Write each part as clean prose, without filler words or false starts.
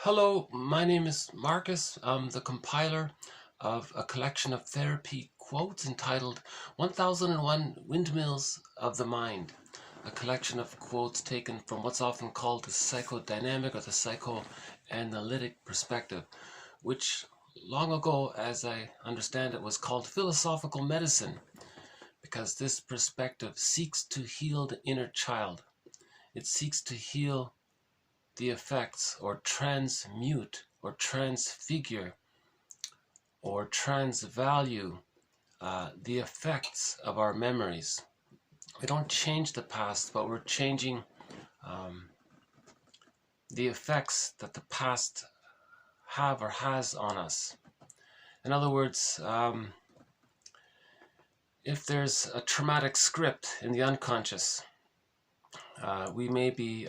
Hello, my name is Marcus. I'm the compiler of a collection of therapy quotes entitled 1001 Windmills of the Mind, a collection of quotes taken from what's often called the psychodynamic or the psychoanalytic perspective, which long ago, as I understand it, was called philosophical medicine, because this perspective seeks to heal the inner child. It seeks to heal the effects, or transmute, or transfigure, or transvalue the effects of our memories. We don't change the past, but we're changing the effects that the past have or has on us. In other words, if there's a traumatic script in the unconscious, we may be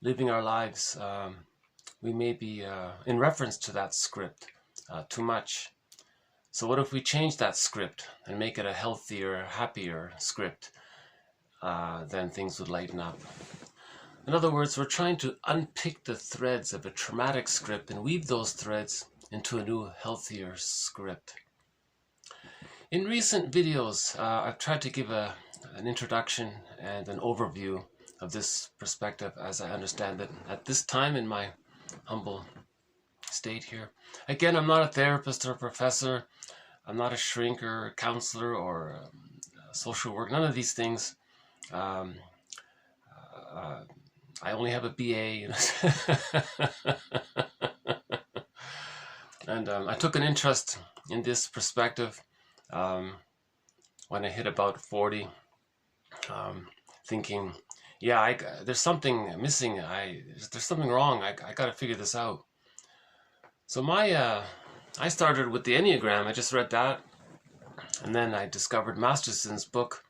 living our lives, we may be in reference to that script too much. So what if we change that script and make it a healthier, happier script? Then things would lighten up. In other words, we're trying to unpick the threads of a traumatic script and weave those threads into a new, healthier script. In recent videos, I've tried to give an introduction and an overview of this perspective as I understand it at this time in my humble state here. Again, I'm not a therapist or a professor. I'm not a shrink or a counselor or social work. None of these things. I only have a BA. And I took an interest in this perspective when I hit about 40, thinking, yeah, there's something missing. There's something wrong. I got to figure this out. So I started with the Enneagram. I just read that, and then I discovered Masterson's book,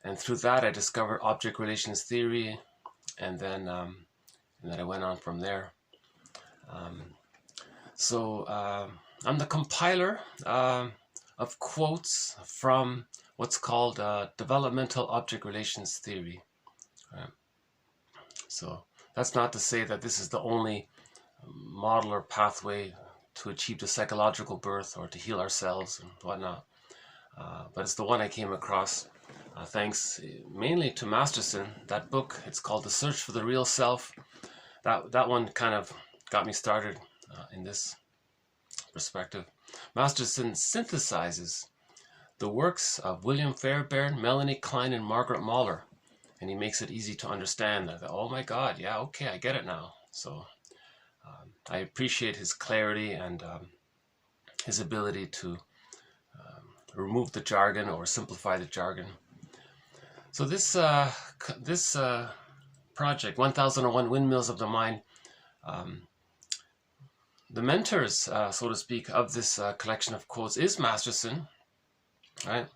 and through that I discovered object relations theory, and then I went on from there. So I'm the compiler of quotes from what's called developmental object relations theory. So that's not to say that this is the only model or pathway to achieve the psychological birth or to heal ourselves and whatnot. But it's the one I came across thanks mainly to Masterson. That book, it's called The Search for the Real Self. That one kind of got me started in this perspective. Masterson synthesizes the works of William Fairbairn, Melanie Klein, and Margaret Mahler. And he makes it easy to understand. I thought, oh my God, yeah, okay, I get it now. So I appreciate his clarity and his ability to remove the jargon or simplify the jargon. So this project, 1001 Windmills of the Mind, the mentors, so to speak, of this collection of quotes is Masterson, right?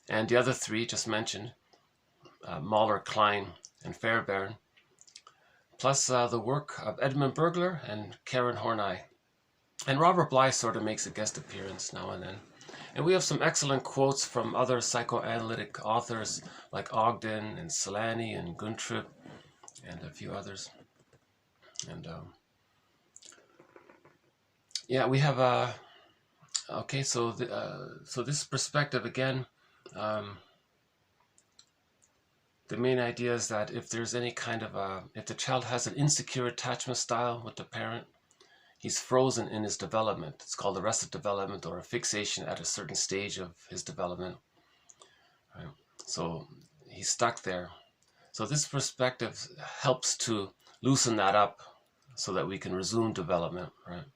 And the other three just mentioned, Mahler, Klein, and Fairbairn, plus the work of Edmund Bergler and Karen Horney. And Robert Bly sort of makes a guest appearance now and then. And we have some excellent quotes from other psychoanalytic authors like Ogden and Solani and Guntrip and a few others. And yeah, we have okay. So so this perspective again. The main idea is that if there's any kind of if the child has an insecure attachment style with the parent, he's frozen in his development. It's called arrested development or a fixation at a certain stage of his development. Right? So he's stuck there. So this perspective helps to loosen that up so that we can resume development, right?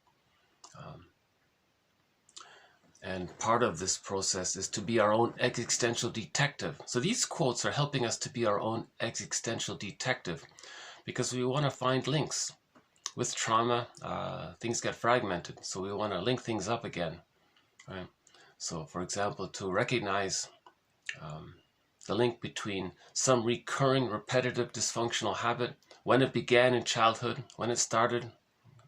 And part of this process is to be our own existential detective. So these quotes are helping us to be our own existential detective because we want to find links. With trauma, things get fragmented. So we want to link things up again. Right? So for example, to recognize the link between some recurring, repetitive, dysfunctional habit, when it began in childhood, when it started,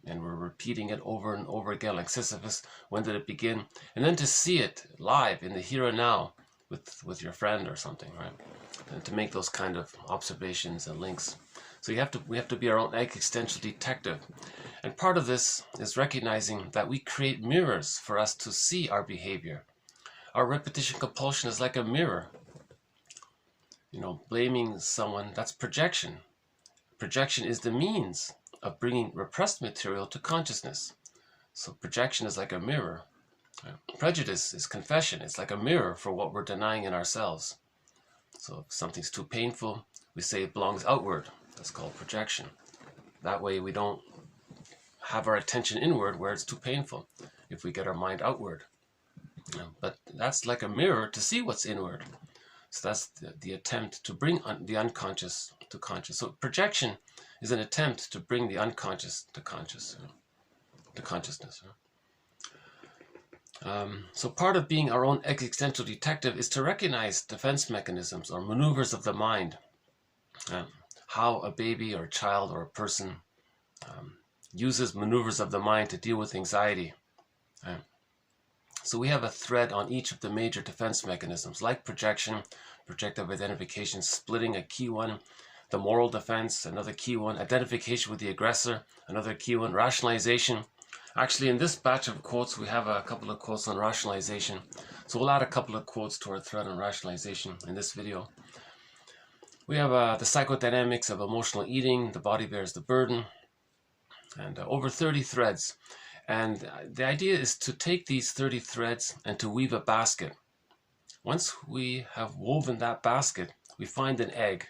and we're repeating it over and over again like Sisyphus. When did it begin? And then to see it live in the here and now with your friend or something, right? And to make those kind of observations and links. So we have to be our own existential detective. And part of this is recognizing that we create mirrors for us to see our behavior. Our repetition compulsion is like a mirror. Blaming someone, that's projection. Projection is the means of bringing repressed material to consciousness. So projection is like a mirror. Prejudice is confession. It's like a mirror for what we're denying in ourselves. So if something's too painful, we say it belongs outward. That's called projection. That way we don't have our attention inward where it's too painful, if we get our mind outward. But that's like a mirror to see what's inward. So that's the attempt to bring the unconscious to conscious. So projection is an attempt to bring the unconscious to consciousness. So part of being our own existential detective is to recognize defense mechanisms or maneuvers of the mind. How a baby or a child or a person uses maneuvers of the mind to deal with anxiety. So we have a thread on each of the major defense mechanisms, like projection, projective identification, splitting, a key one, the moral defense, another key one, identification with the aggressor, another key one, rationalization. Actually, in this batch of quotes, we have a couple of quotes on rationalization. So we'll add a couple of quotes to our thread on rationalization in this video. We have the psychodynamics of emotional eating, the body bears the burden, and over 30 threads. And the idea is to take these 30 threads and to weave a basket. Once we have woven that basket, we find an egg.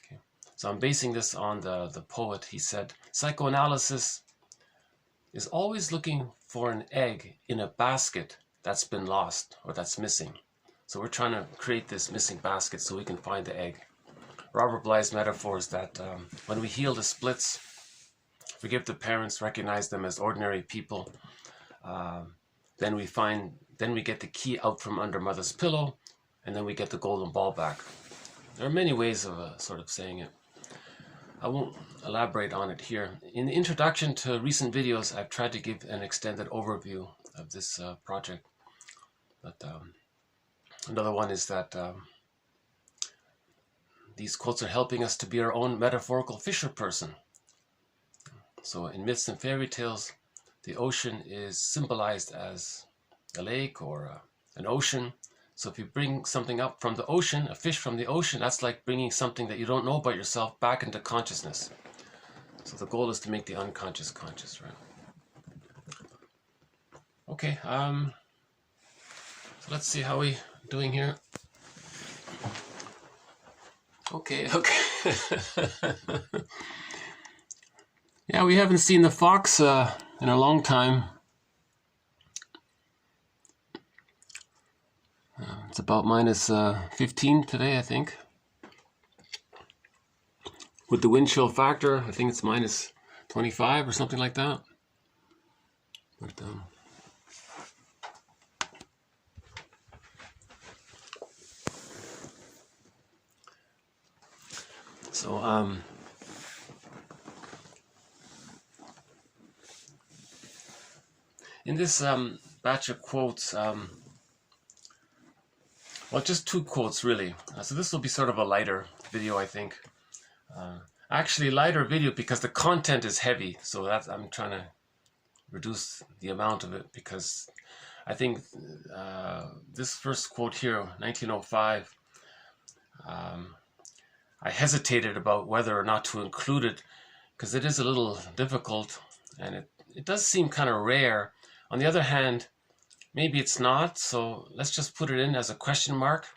Okay. So I'm basing this on the poet. He said, psychoanalysis is always looking for an egg in a basket that's been lost or that's missing. So we're trying to create this missing basket so we can find the egg. Robert Bly's metaphor is that when we heal the splits, forgive the parents, recognize them as ordinary people, then we get the key out from under mother's pillow, and then we get the golden ball back. There are many ways of sort of saying it. I won't elaborate on it here. In the introduction to recent videos, I've tried to give an extended overview of this project. But another one is that these quotes are helping us to be our own metaphorical fisher person. So in myths and fairy tales, the ocean is symbolized as a lake or an ocean. So if you bring something up from the ocean, a fish from the ocean, that's like bringing something that you don't know about yourself back into consciousness. So the goal is to make the unconscious conscious, right? Okay, so let's see how we doing here. Okay. Yeah, we haven't seen the fox in a long time. It's about minus 15 today, I think. With the wind chill factor, I think it's minus 25 or something like that. But, in this batch of quotes, well, just two quotes really. So this will be sort of a lighter video, I think. Actually, lighter video because the content is heavy. So that I'm trying to reduce the amount of it because I think this first quote here, 1905, I hesitated about whether or not to include it because it is a little difficult and it does seem kind of rare. On the other hand, maybe it's not, so let's just put it in as a question mark.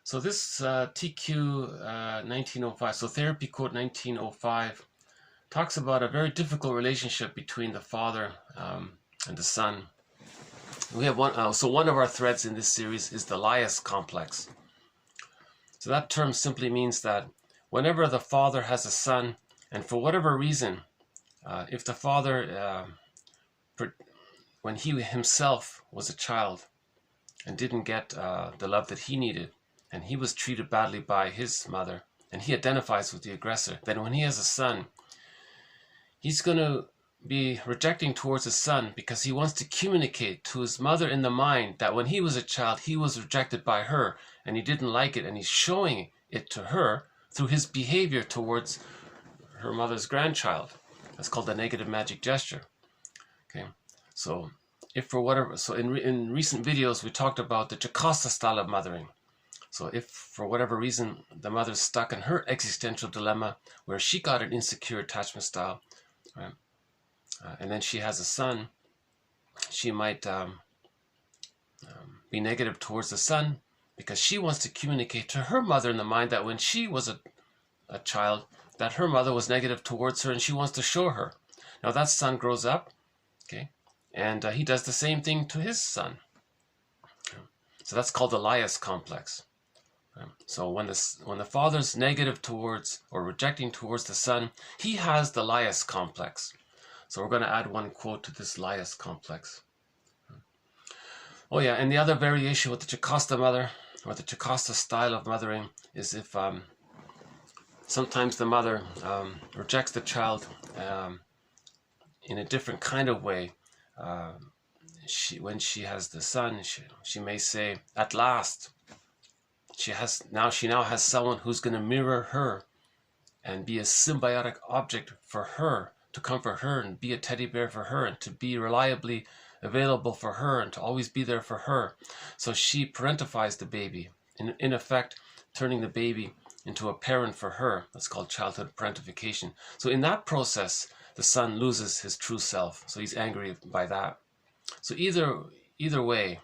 So this TQ 1905, so therapy quote 1905, talks about a very difficult relationship between the father and the son. We have one, so one of our threads in this series is the Lias complex. So that term simply means that whenever the father has a son, and for whatever reason, if the father, when he himself was a child and didn't get the love that he needed, and he was treated badly by his mother, and he identifies with the aggressor, then when he has a son, he's going to be rejecting towards his son because he wants to communicate to his mother in the mind that when he was a child, he was rejected by her, and he didn't like it, and he's showing it to her through his behavior towards her mother's grandchild. That's called the negative magic gesture. Okay, so if for whatever, so in recent videos we talked about the Jocasta style of mothering. So if for whatever reason the mother's stuck in her existential dilemma where she got an insecure attachment style, right, and then she has a son, she might be negative towards the son because she wants to communicate to her mother in the mind that when she was a child, that her mother was negative towards her, and she wants to show her. Now that son grows up, okay, and he does the same thing to his son. So that's called the lias complex. So when the father's negative towards or rejecting towards the son, he has the lias complex. So we're going to add one quote to this lias complex. Oh yeah, and the other variation with the Jocasta mother, or the Jocasta style of mothering, is if sometimes the mother rejects the child in a different kind of way. When she has the son, she may say, at last, she now has someone who's going to mirror her and be a symbiotic object for her, to comfort her and be a teddy bear for her and to be reliably available for her and to always be there for her. So she parentifies the baby, in effect turning the baby into a parent for her. That's called childhood parentification. So in that process, the son loses his true self. So he's angry by that. So either way,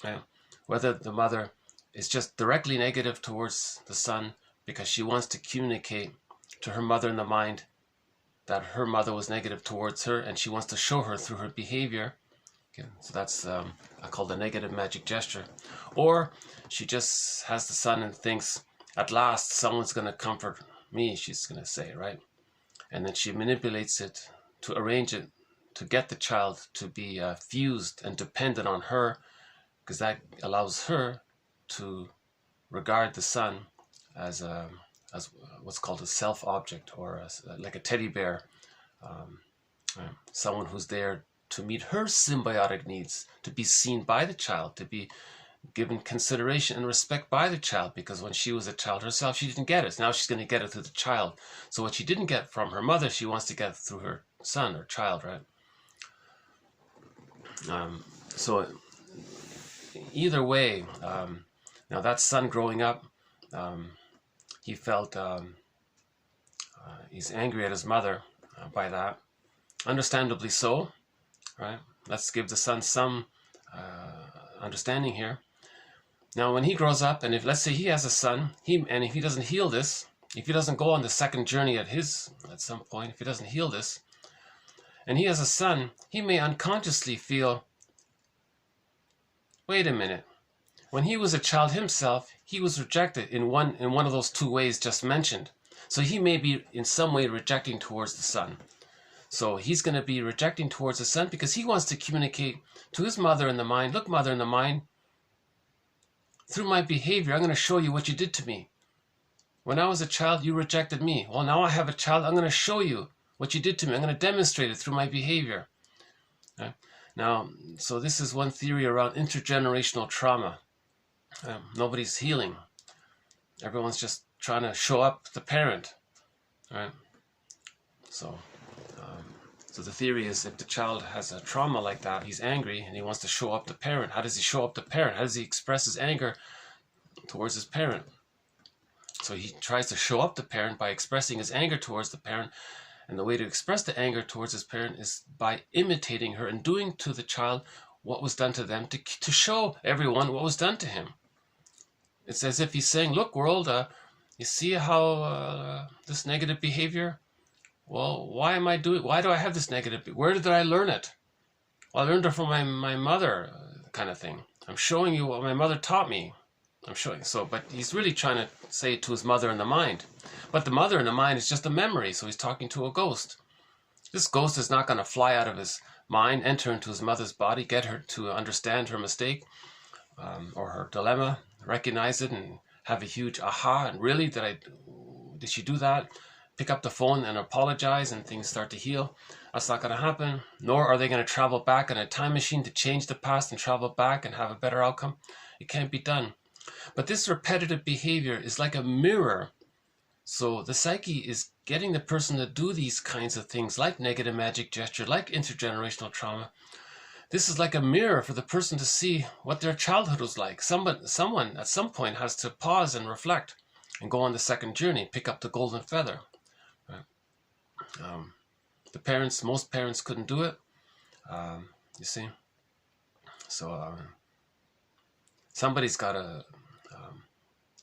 right, whether the mother is just directly negative towards the son because she wants to communicate to her mother in the mind that her mother was negative towards her and she wants to show her through her behavior. Okay, so that's called the negative magic gesture. Or she just has the son and thinks, at last someone's going to comfort me, she's going to say, right? And then she manipulates it to arrange it to get the child to be fused and dependent on her, because that allows her to regard the son as what's called a self-object, or like a teddy bear, someone who's there to meet her symbiotic needs, to be seen by the child, to be given consideration and respect by the child, because when she was a child herself, she didn't get it. Now she's going to get it through the child. So what she didn't get from her mother, she wants to get through her son or child, right? So either way, now that son growing up, he felt he's angry at his mother by that. Understandably so, right? Let's give the son some understanding here. Now, when he grows up, and if let's say he has a son, if he doesn't heal this, if he doesn't go on the second journey at some point, if he doesn't heal this, and he has a son, he may unconsciously feel, wait a minute, when he was a child himself, he was rejected in one of those two ways just mentioned. So he may be in some way rejecting towards the son. So he's going to be rejecting towards the son because he wants to communicate to his mother in the mind, look, mother in the mind, through my behavior, I'm going to show you what you did to me. When I was a child, you rejected me. Well, now I have a child, I'm going to show you what you did to me. I'm going to demonstrate it through my behavior. Okay? Now, so this is one theory around intergenerational trauma. Nobody's healing. Everyone's just trying to show up the parent. Right? So the theory is, if the child has a trauma like that, he's angry and he wants to show up the parent. How does he show up the parent? How does he express his anger towards his parent? So he tries to show up the parent by expressing his anger towards the parent. And the way to express the anger towards his parent is by imitating her and doing to the child what was done to them, to show everyone what was done to him. It's as if he's saying, look, world, you see how this negative behavior? Well, why do I have this negative? Where did I learn it? Well, I learned it from my mother, kind of thing. I'm showing you what my mother taught me. But he's really trying to say it to his mother in the mind. But the mother in the mind is just a memory, so he's talking to a ghost. This ghost is not going to fly out of his mind, enter into his mother's body, get her to understand her mistake or her dilemma, recognize it, and have a huge aha. And really, did she do that? Pick up the phone and apologize and things start to heal. That's not going to happen. Nor are they going to travel back in a time machine to change the past and travel back and have a better outcome. It can't be done. But this repetitive behavior is like a mirror So the psyche is getting the person to do these kinds of things, like negative magic gesture, like intergenerational trauma. This is like a mirror for the person to see what their childhood was like. Someone at some point has to pause and reflect and go on the second journey, pick up the golden feather. Right? Most parents couldn't do it, you see. So somebody's got to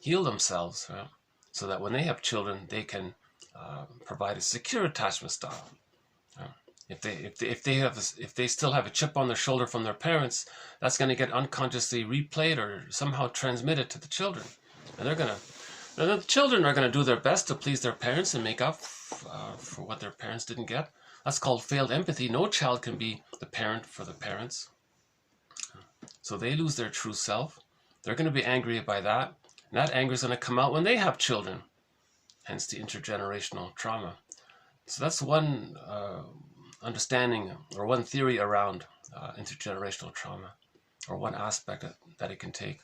heal themselves, right? So that when they have children, they can provide a secure attachment style. If they still have a chip on their shoulder from their parents, that's going to get unconsciously replayed or somehow transmitted to the children, and the children are going to do their best to please their parents and make up for what their parents didn't get. That's called failed empathy. No child can be the parent for the parents, so they lose their true self. They're going to be angry by that, and that anger is going to come out when they have children. Hence the intergenerational trauma. So that's one understanding or one theory around intergenerational trauma, or one aspect that it can take.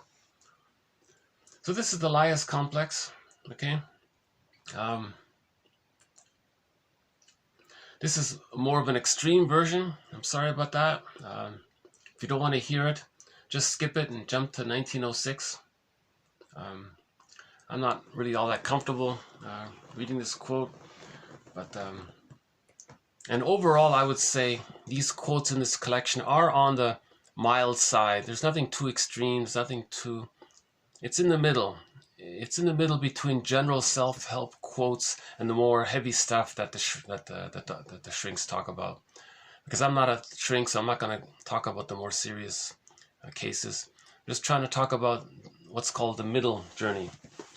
So this is the Lias complex, okay? This is more of an extreme version. I'm sorry about that. If you don't want to hear it, just skip it and jump to 1906. I'm not really all that comfortable reading this quote, but and overall I would say these quotes in this collection are on the mild side. There's nothing too extreme, there's nothing too, it's in the middle. It's in the middle between general self-help quotes and the more heavy stuff that the shrinks talk about. Because I'm not a shrink, so I'm not going to talk about the more serious cases. I'm just trying to talk about what's called the middle journey,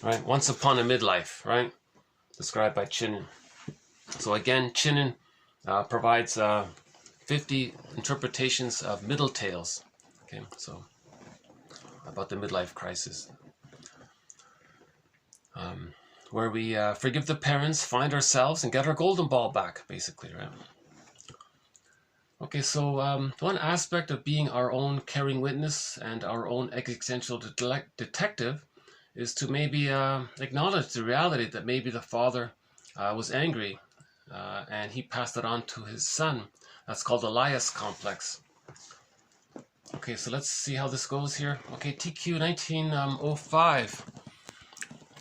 right? Once upon a midlife, right? Described by Chinen. So again, Chinen provides 50 interpretations of middle tales. Okay, so about the midlife crisis, where we forgive the parents, find ourselves, and get our golden ball back, basically, right? Okay, so one aspect of being our own caring witness and our own existential detective is to maybe acknowledge the reality that maybe the father was angry and he passed it on to his son. That's called the Lias complex. Okay, so let's see how this goes here. Okay, TQ 1905.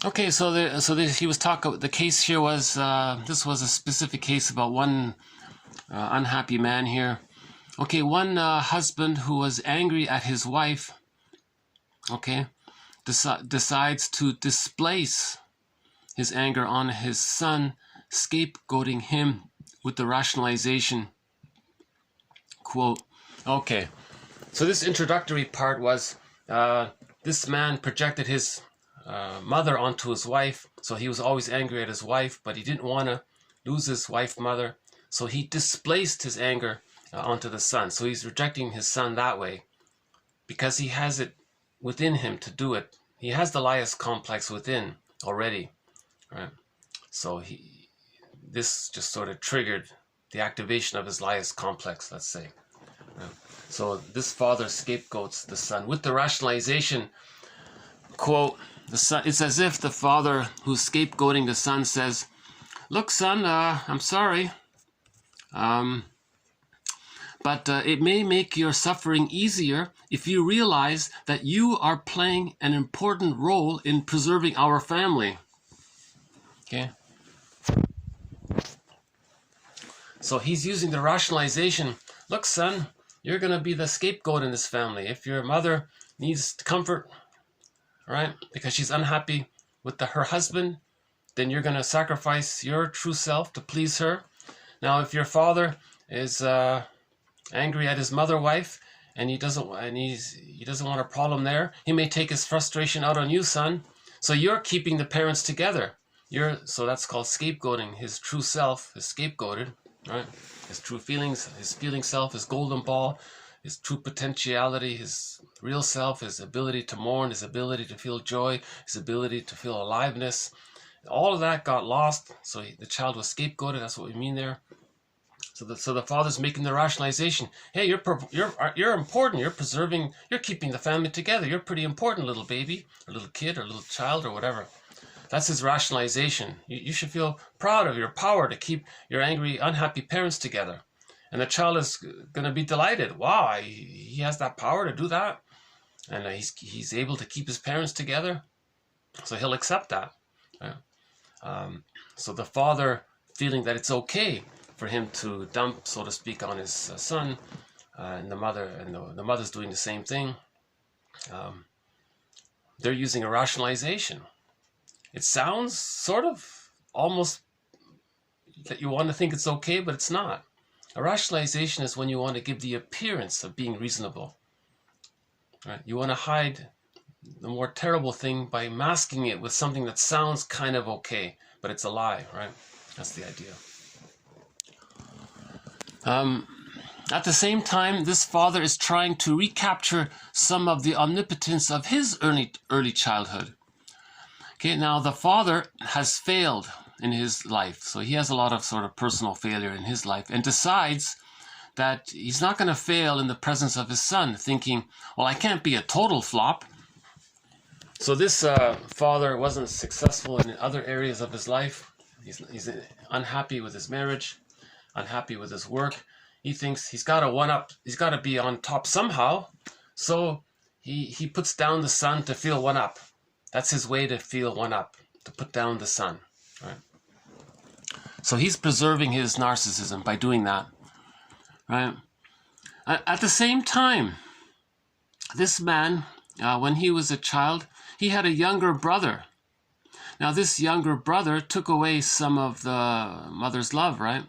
Okay, he was talking. The case here was this was a specific case about one unhappy man here. Okay, one husband who was angry at his wife. Okay, decides to displace his anger on his son, scapegoating him with the rationalization quote. Okay, so this introductory part was this man projected his mother onto his wife, so he was always angry at his wife, but he didn't want to lose his wife mother, so he displaced his anger onto the son. So he's rejecting his son that way because he has it within him to do it. He has the Lias complex within already, right? So this just sort of triggered the activation of his Lias complex, let's say. So this father scapegoats the son with the rationalization quote. The son, it's as if the father who's scapegoating the son says, "Look, son, I'm sorry, but it may make your suffering easier if you realize that you are playing an important role in preserving our family." Okay. So he's using the rationalization. Look, son, you're going to be the scapegoat in this family. If your mother needs comfort, right, because she's unhappy with her husband, then you're going to sacrifice your true self to please her. Now, if your father is angry at his mother wife and he doesn't want a problem there, he may take his frustration out on you, son. So you're keeping the parents together. So that's called scapegoating. His true self is scapegoated, right? His true feelings, his feeling self, his golden ball, his true potentiality, his real self, his ability to mourn, his ability to feel joy, his ability to feel aliveness. All of that got lost. So the child was scapegoated. That's what we mean there. So the father's making the rationalization. Hey, you're important. You're preserving. You're keeping the family together. You're pretty important, little baby, or little kid, or little child, or whatever. That's his rationalization. You should feel proud of your power to keep your angry, unhappy parents together. And the child is going to be delighted. Wow, he has that power to do that. And he's able to keep his parents together. So he'll accept that. So the father feeling that it's okay for him to dump, so to speak, on his son, and the mother's doing the same thing. They're using a rationalization. It sounds sort of almost that you want to think it's okay, but it's not. A rationalization is when you want to give the appearance of being reasonable. Right? You want to hide the more terrible thing by masking it with something that sounds kind of okay, but it's a lie, right? That's the idea. At the same time, this father is trying to recapture some of the omnipotence of his early childhood. Okay, now the father has failed in his life, so he has a lot of sort of personal failure in his life, and decides that he's not going to fail in the presence of his son, thinking, well, I can't be a total flop. So this father wasn't successful in other areas of his life. He's unhappy with his marriage, unhappy with his work. He thinks he's got to one-up, he's got to be on top somehow. So he puts down the son to feel one-up. That's his way to feel one-up, to put down the son. Right? So he's preserving his narcissism by doing that. Right? At the same time, this man, when he was a child, he had a younger brother. Now this younger brother took away some of the mother's love, right?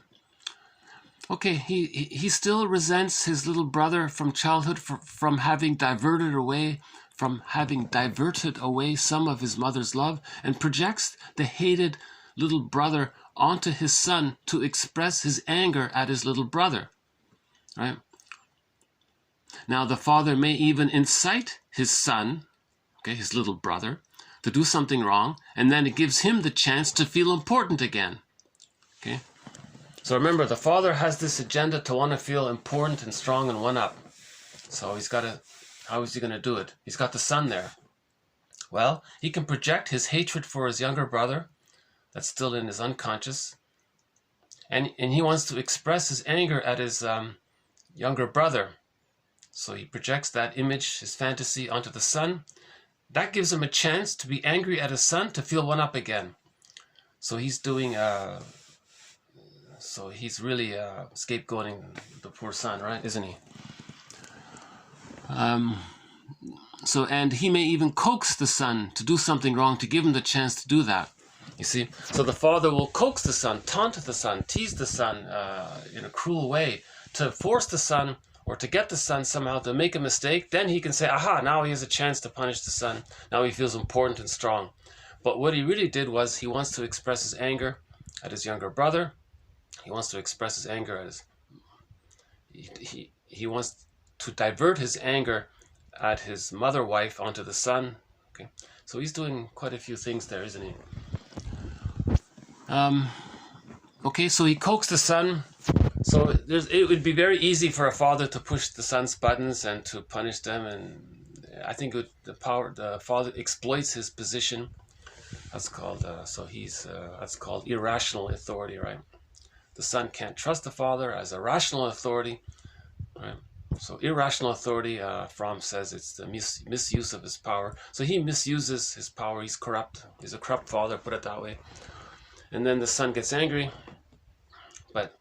Okay, he still resents his little brother from childhood from having diverted away some of his mother's love, and projects the hated little brother onto his son to express his anger at his little brother. Right? Now the father may even incite his son, okay, his little brother, to do something wrong, and then it gives him the chance to feel important again. Okay? So remember, the father has this agenda to want to feel important and strong and one-up. So how is he going to do it? He's got the son there. Well, he can project his hatred for his younger brother, that's still in his unconscious, and he wants to express his anger at his younger brother. So he projects that image, his fantasy, onto the son. That gives him a chance to be angry at his son, to feel one-up again. So he's doing... So he's really scapegoating the poor son, right? Isn't he? And he may even coax the son to do something wrong to give him the chance to do that. You see? So the father will coax the son, taunt the son, tease the son in a cruel way to force the son or to get the son somehow to make a mistake. Then he can say, aha, now he has a chance to punish the son. Now he feels important and strong. But what he really did was he wants to express his anger at his younger brother. He wants to express his anger at his... He wants to divert his anger at his mother wife onto the son. Okay, so he's doing quite a few things there, isn't he? Okay, so he coaxed the son. So it would be very easy for a father to push the son's buttons and to punish them, and I think the father exploits his position. That's called that's called irrational authority, right? The son can't trust the father as a rational authority, right? So irrational authority, Fromm says it's the misuse of his power. So he misuses his power. He's corrupt. He's a corrupt father, put it that way. And then the son gets angry. But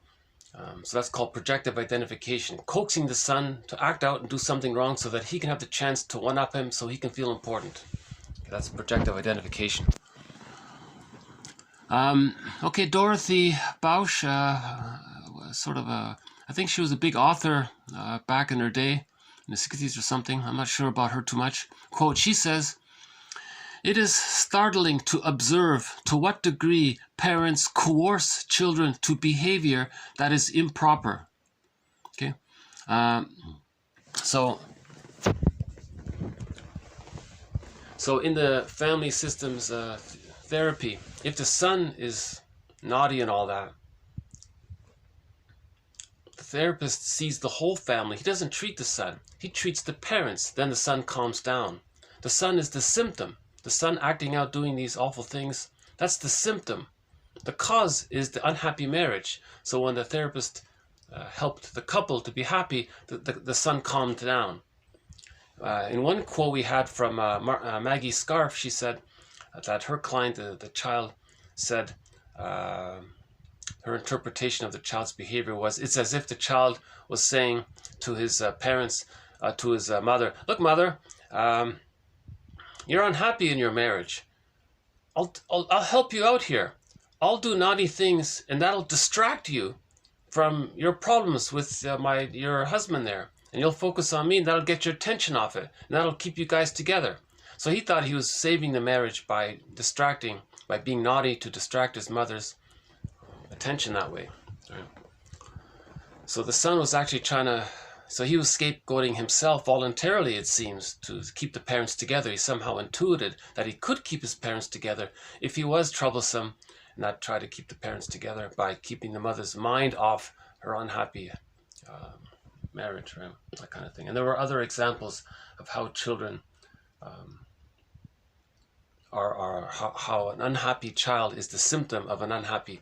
so that's called projective identification, coaxing the son to act out and do something wrong so that he can have the chance to one-up him, so he can feel important. Okay, that's projective identification. Okay, Dorothy Baruch, I think she was a big author back in her day, in the 60s or something. I'm not sure about her too much. Quote, she says, "It is startling to observe to what degree parents coerce children to behavior that is improper." Okay, so in the family systems therapy, if the son is naughty and all that, the therapist sees the whole family. He doesn't treat the son. He treats the parents. Then the son calms down. The son is the symptom. the son acting out, doing these awful things, that's the symptom. The cause is the unhappy marriage. So when the therapist helped the couple to be happy, the son calmed down. In one quote we had from Maggie Scarf, she said that her client, the child, said her interpretation of the child's behavior was, it's as if the child was saying to his parents, to his mother, look, mother, you're unhappy in your marriage. I'll help you out here. I'll do naughty things, and that'll distract you from your problems with your husband there. And you'll focus on me, and that'll get your attention off it. And that'll keep you guys together. So he thought he was saving the marriage by being naughty to distract his mother's attention that way. Right? So the son was actually so he was scapegoating himself voluntarily, it seems, to keep the parents together. He somehow intuited that he could keep his parents together if he was troublesome, and not try to keep the parents together by keeping the mother's mind off her unhappy marriage, right? That kind of thing. And there were other examples of how children how an unhappy child is the symptom of an unhappy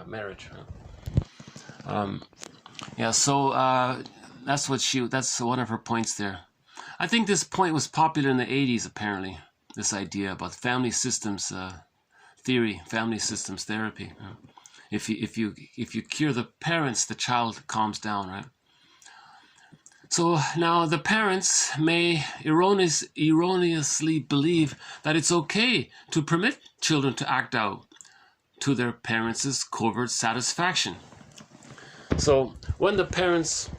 marriage. Right? Yeah, so that's one of her points there. I think this point was popular in the 80s, apparently, this idea about family systems theory, family systems therapy. If you cure the parents, the child calms down, right? So now the parents may erroneously believe that it's okay to permit children to act out to their parents' covert satisfaction. So when the parents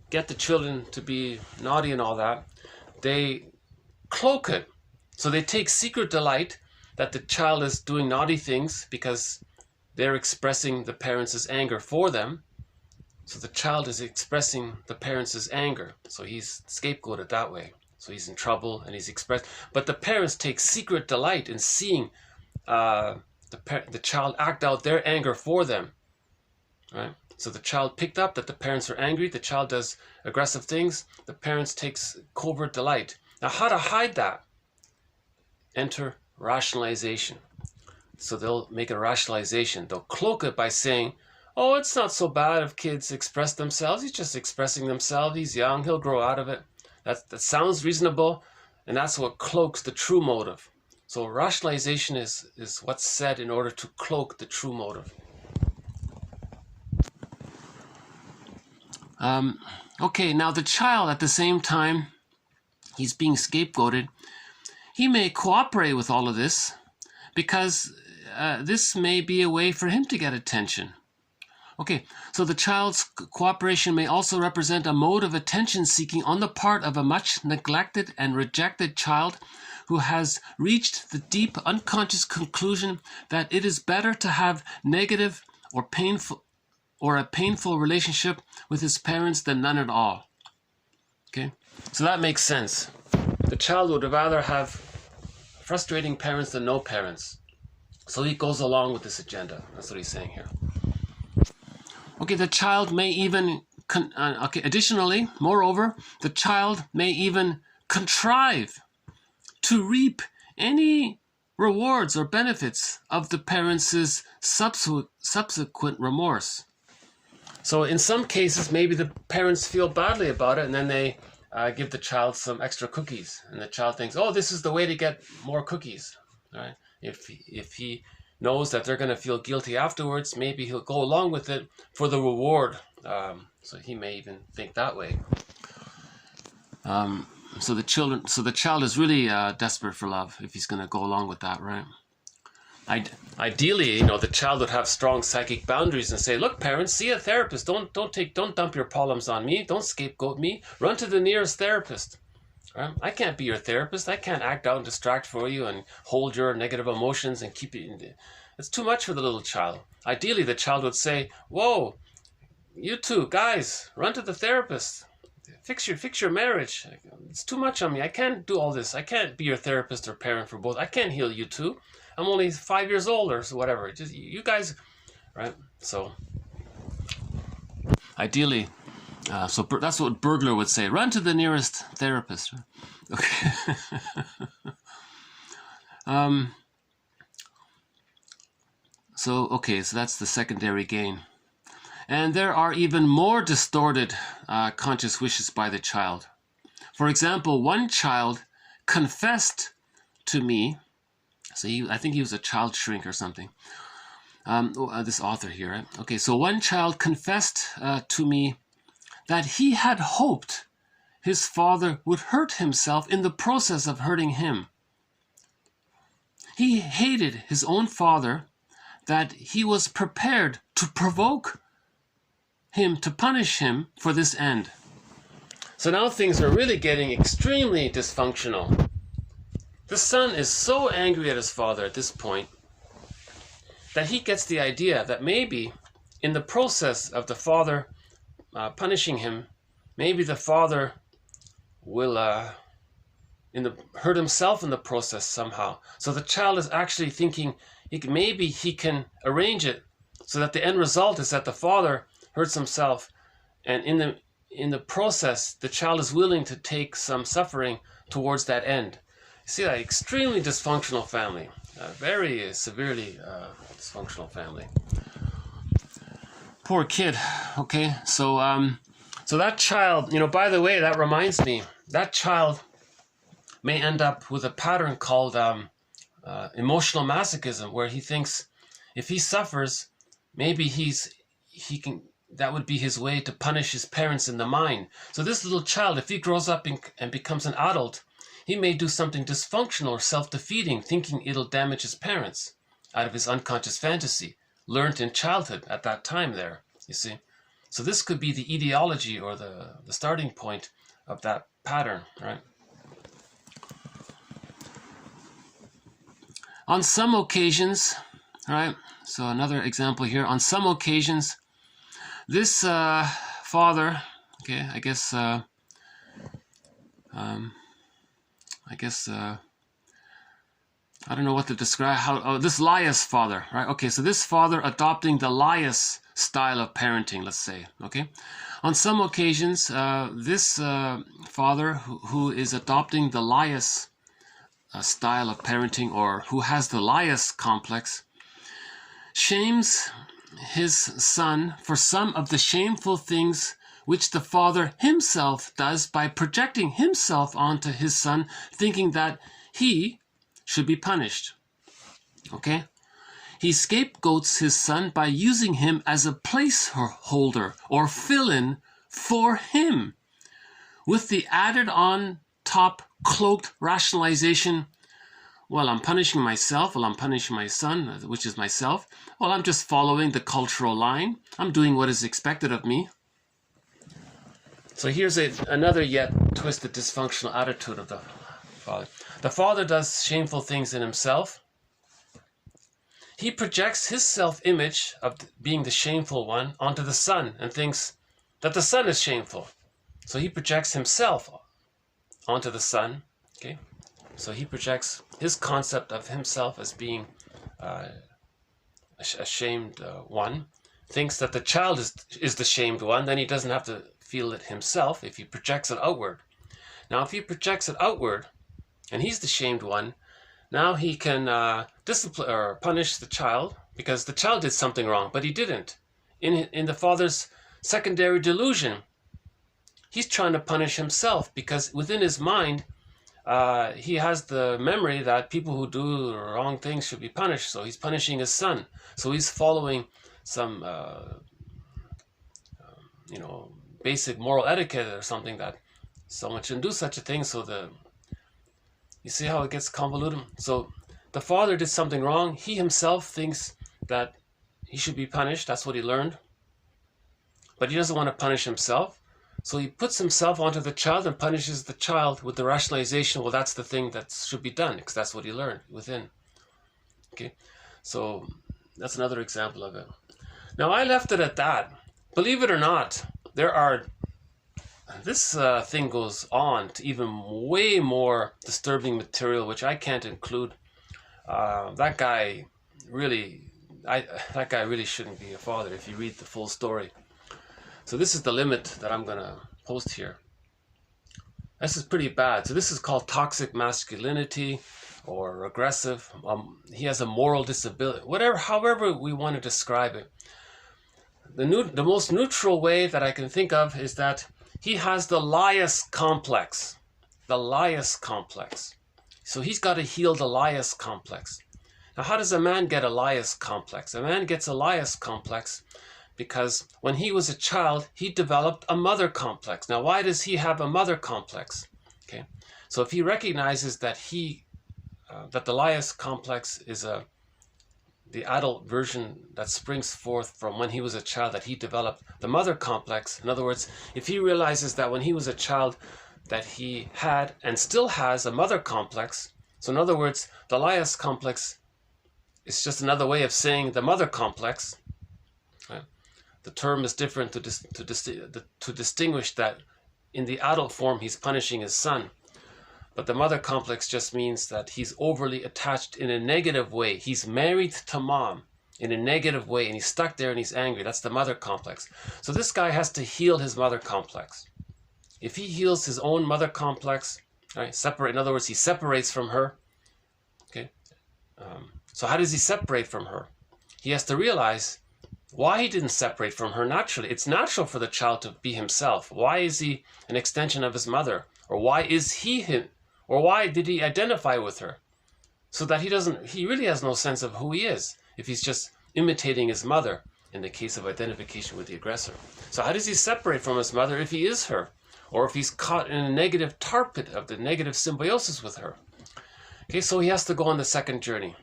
get the children to be naughty and all that, they cloak it. So they take secret delight that the child is doing naughty things because they're expressing the parents' anger for them. So the child is expressing the parents' anger. So he's scapegoated that way. So he's in trouble and he's expressed. But the parents take secret delight in seeing the child act out their anger for them. Right? So the child picked up that the parents are angry. The child does aggressive things. The parents takes covert delight. Now how to hide that? Enter rationalization. So they'll make a rationalization. They'll cloak it by saying, oh, it's not so bad if kids express themselves. He's just expressing themselves. He's young. He'll grow out of it. That sounds reasonable, and that's what cloaks the true motive. So rationalization is what's said in order to cloak the true motive. Okay, now the child, at the same time he's being scapegoated, he may cooperate with all of this because this may be a way for him to get attention. Okay, so the child's cooperation may also represent a mode of attention seeking on the part of a much neglected and rejected child who has reached the deep unconscious conclusion that it is better to have negative or a painful relationship with his parents than none at all. Okay, so that makes sense. The child would rather have frustrating parents than no parents. So he goes along with this agenda. That's what he's saying here. Okay, the child may even, additionally, moreover, the child may even contrive to reap any rewards or benefits of the parents' subsequent remorse. So in some cases, maybe the parents feel badly about it, and then they give the child some extra cookies. And the child thinks, oh, this is the way to get more cookies. Right? If he knows that they're going to feel guilty afterwards, maybe he'll go along with it for the reward. So he may even think that way. So the child is really desperate for love if he's going to go along with that, right? Ideally, the child would have strong psychic boundaries and say, look, parents, see a therapist. Don't dump your problems on me. Don't scapegoat me. Run to the nearest therapist. Right? I can't be your therapist. I can't act out and distract for you and hold your negative emotions and keep it. It's too much for the little child. Ideally, the child would say, whoa, you two guys, run to the therapist. Fix your marriage. It's too much on me. I can't do all this. I can't be your therapist or parent for both. I can't heal you two. I'm only 5 years old or so whatever. Just you guys, right? So ideally, so that's what burglar would say. Run to the nearest therapist. Okay. So that's the secondary gain. And there are even more distorted conscious wishes by the child. For example, one child confessed to me, so I think he was a child shrink or something, this author here, right? Okay, so one child confessed to me that he had hoped his father would hurt himself in the process of hurting him. He hated his own father, that he was prepared to provoke him, to punish him for this end. So now things are really getting extremely dysfunctional. The son is so angry at his father at this point that he gets the idea that maybe in the process of the father punishing him, maybe the father will hurt himself in the process somehow. So the child is actually thinking maybe he can arrange it so that the end result is that the father hurts himself, and in the process the child is willing to take some suffering towards that end. You see, that extremely dysfunctional family, very severely dysfunctional family. Poor kid. Okay, so that child, by the way, that reminds me, that child may end up with a pattern called emotional masochism, where he thinks if he suffers, maybe that would be his way to punish his parents in the mind. So this little child, if he grows up and becomes an adult, he may do something dysfunctional or self-defeating, thinking it'll damage his parents out of his unconscious fantasy, learned in childhood at that time there, you see. So this could be the etiology or the starting point of that pattern, right? On some occasions, right, so another example here, on some occasions, this father, okay, I guess I don't know what to describe, this Lias father, right? Okay, so this father adopting the Lias style of parenting, let's say, okay? On some occasions, this father who is adopting the Lias style of parenting, or who has the Lias complex, shames his son for some of the shameful things which the father himself does by projecting himself onto his son, thinking that he should be punished. Okay? He scapegoats his son by using him as a placeholder or fill-in for him, with the added on top cloaked rationalization, well, I'm punishing myself, well, I'm punishing my son, which is myself, well, I'm just following the cultural line, I'm doing what is expected of me. So here's another yet twisted dysfunctional attitude of the father. The father does shameful things in himself. He projects his self-image of being the shameful one onto the son and thinks that the son is shameful. So he projects himself onto the son. Okay, so he projects his concept of himself as being a shamed one, thinks that the child is the shamed one, then he doesn't have to feel it himself if he projects it outward. Now, if he projects it outward, and he's the shamed one, now he can discipline or punish the child because the child did something wrong, but he didn't. In the father's secondary delusion, he's trying to punish himself because within his mind, he has the memory that people who do wrong things should be punished. So he's punishing his son. So he's following some, basic moral etiquette or something, that someone shouldn't do such a thing. So you see how it gets convoluted? So the father did something wrong. He himself thinks that he should be punished. That's what he learned. But he doesn't want to punish himself. So he puts himself onto the child and punishes the child with the rationalization, well, that's the thing that should be done because that's what he learned within. Okay, so that's another example of it. Now, I left it at that. Believe it or not, this thing goes on to even way more disturbing material, which I can't include. That guy really shouldn't be a father if you read the full story. So this is the limit that I'm going to post here. This is pretty bad. So this is called toxic masculinity, or aggressive. He has a moral disability, whatever, however we want to describe it. The most neutral way that I can think of is that he has the lias complex. The lias complex. So he's got to heal the lias complex. Now, how does a man get a lias complex? A man gets a lias complex because when he was a child, he developed a mother complex. Now, why does he have a mother complex? Okay, so if he recognizes that that the lias complex is the adult version that springs forth from when he was a child, that he developed the mother complex. In other words, if he realizes that when he was a child that he had and still has a mother complex, so in other words, the lias complex is just another way of saying the mother complex. Right? The term is different to distinguish that in the adult form he's punishing his son. But the mother complex just means that he's overly attached in a negative way. He's married to mom in a negative way and he's stuck there and he's angry. That's the mother complex. So this guy has to heal his mother complex. If he heals his own mother complex, right, in other words, he separates from her. Okay. So how does he separate from her? He has to realize why he didn't separate from her naturally. It's natural for the child to be himself. Why is he an extension of his mother? Or why is he him? Or why did he identify with her? So that he really has no sense of who he is if he's just imitating his mother in the case of identification with the aggressor. So how does he separate from his mother if he is her? Or if he's caught in a negative tar pit of the negative symbiosis with her? Okay, so he has to go on the second journey.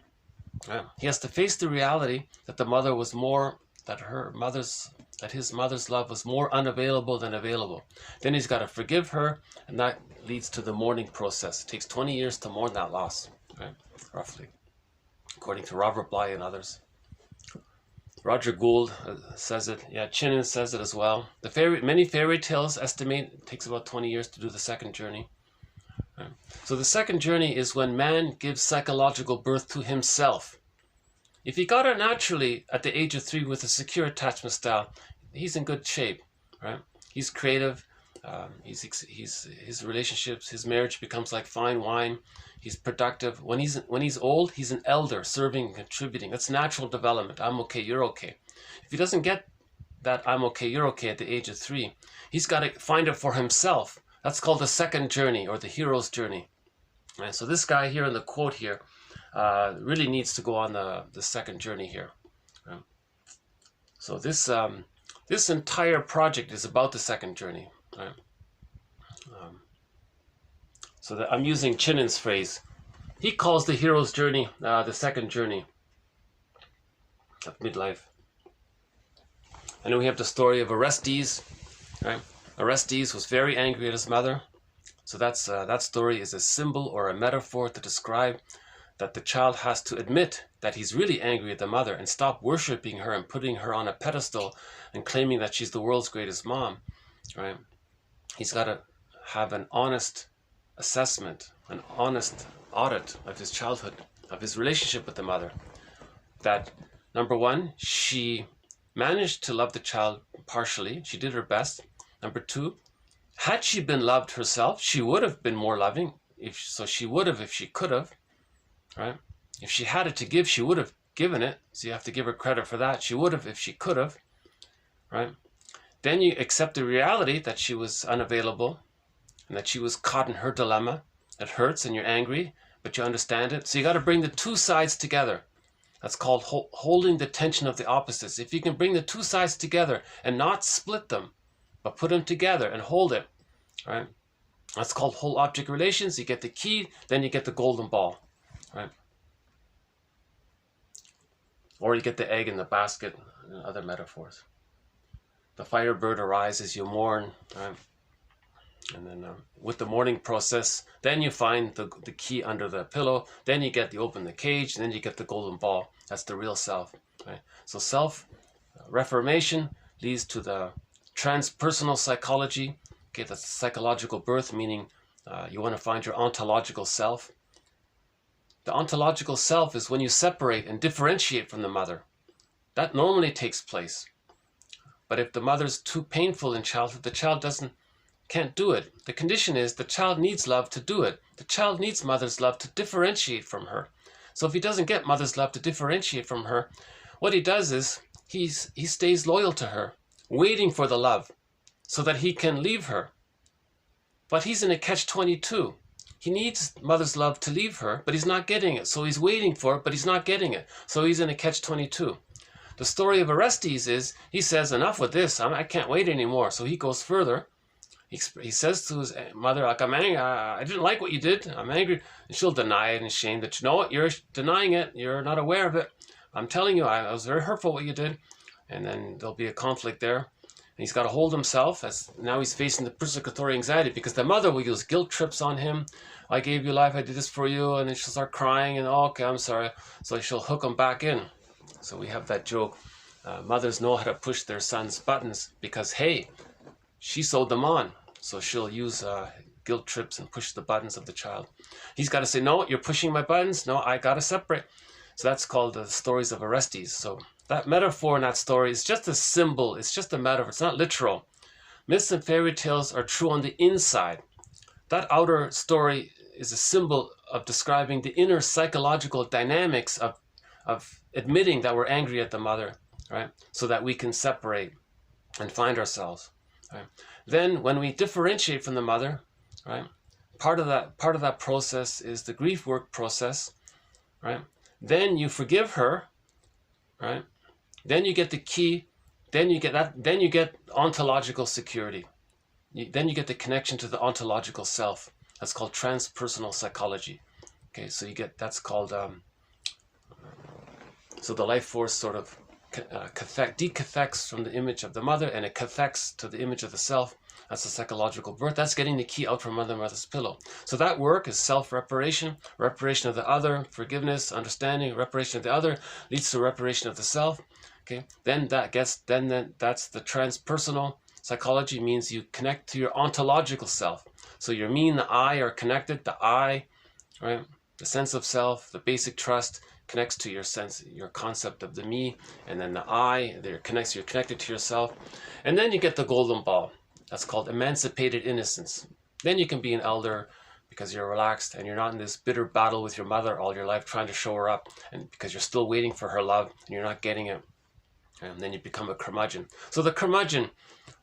He has to face the reality that his mother's love was more unavailable than available. Then he's got to forgive her, and that leads to the mourning process. It takes 20 years to mourn that loss, right? Roughly, according to Robert Bly and others. Roger Gould says it. Yeah, Chinen says it as well. Many fairy tales estimate it takes about 20 years to do the second journey. Right? So the second journey is when man gives psychological birth to himself. If he got it naturally at the age of 3 with a secure attachment style, he's in good shape, right? He's creative. His relationships, his marriage becomes like fine wine. He's productive. When he's old, he's an elder, serving, contributing. That's natural development. I'm okay, you're okay. If he doesn't get that I'm okay, you're okay at the age of 3, he's got to find it for himself. That's called the second journey, or the hero's journey. And so this guy here in the quote here really needs to go on the second journey here. Right? So this entire project is about the second journey. Right? So that I'm using Chinen's phrase. He calls the hero's journey the second journey of midlife. And then we have the story of Orestes. Right? Orestes was very angry at his mother. So that story is a symbol or a metaphor to describe that the child has to admit that he's really angry at the mother and stop worshiping her and putting her on a pedestal and claiming that she's the world's greatest mom. Right? He's got to have an honest assessment, an honest audit of his childhood, of his relationship with the mother. That, number one, she managed to love the child partially. She did her best. Number two, had she been loved herself, she would have been more loving. If she could have, right? If she had it to give, she would have given it. So you have to give her credit for that. She would have if she could have, right? Then you accept the reality that she was unavailable and that she was caught in her dilemma. It hurts and you're angry, but you understand it. So you got to bring the two sides together. That's called holding the tension of the opposites. If you can bring the two sides together and not split them, but put them together and hold it, right? That's called whole object relations. You get the key, then you get the golden ball, right? Or you get the egg in the basket, and other metaphors. The firebird arises, you mourn, right? And then with the mourning process, then you find the key under the pillow, then you open the cage, and then you get the golden ball. That's the real self, right? So self-reformation leads to the transpersonal psychology. Okay, that's psychological birth, meaning you want to find your ontological self. The ontological self is when you separate and differentiate from the mother. That normally takes place. But if the mother's too painful in childhood, the child doesn't can't do it. The condition is the child needs love to do it. The child needs mother's love to differentiate from her. So if he doesn't get mother's love to differentiate from her, what he does is he stays loyal to her, waiting for the love so that he can leave her. But he's in a catch-22. He needs mother's love to leave her, but he's not getting it. So he's waiting for it, but he's not getting it. So he's in a catch-22. The story of Orestes is, he says, enough with this. I can't wait anymore. So he goes further. He says to his mother, like, I'm angry. I didn't like what you did. I'm angry. And she'll deny it and shame that, you know what, you're denying it. You're not aware of it. I'm telling you, I was very hurtful what you did. And then there'll be a conflict there. And he's got to hold himself, as now he's facing the persecutory anxiety, because the mother will use guilt trips on him. I gave you life, I did this for you. And then she'll start crying and, oh, okay, I'm sorry. So she'll hook him back in. So we have that joke. Mothers know how to push their sons' buttons because, hey, she sewed them on. So she'll use guilt trips and push the buttons of the child. He's got to say, no, you're pushing my buttons. No, I got to separate. So that's called the stories of Orestes. So that metaphor in that story is just a symbol. It's just a metaphor. It's not literal. Myths and fairy tales are true on the inside. That outer story is a symbol of describing the inner psychological dynamics of admitting that we're angry at the mother, right? So that we can separate and find ourselves. Right? Then when we differentiate from the mother, right? Part of that process is the grief work process, right? Then you forgive her, right? Then you get the key, then you get ontological security. Then you get the connection to the ontological self. That's called transpersonal psychology. Okay, so that's called, so the life force sort of decathects from the image of the mother and it cathects to the image of the self. That's the psychological birth. That's getting the key out from mother's pillow. So that work is self-reparation, reparation of the other, forgiveness, understanding, reparation of the other leads to reparation of the self. Okay, then that's the transpersonal psychology, means you connect to your ontological self. So your me and the I are connected. The I, right, the sense of self, the basic trust connects to your sense, your concept of the me, and then the I, you're connected to yourself. And then you get the golden ball. That's called emancipated innocence. Then you can be an elder because you're relaxed and you're not in this bitter battle with your mother all your life trying to show her up, and because you're still waiting for her love and you're not getting it. And then you become a curmudgeon. So the curmudgeon,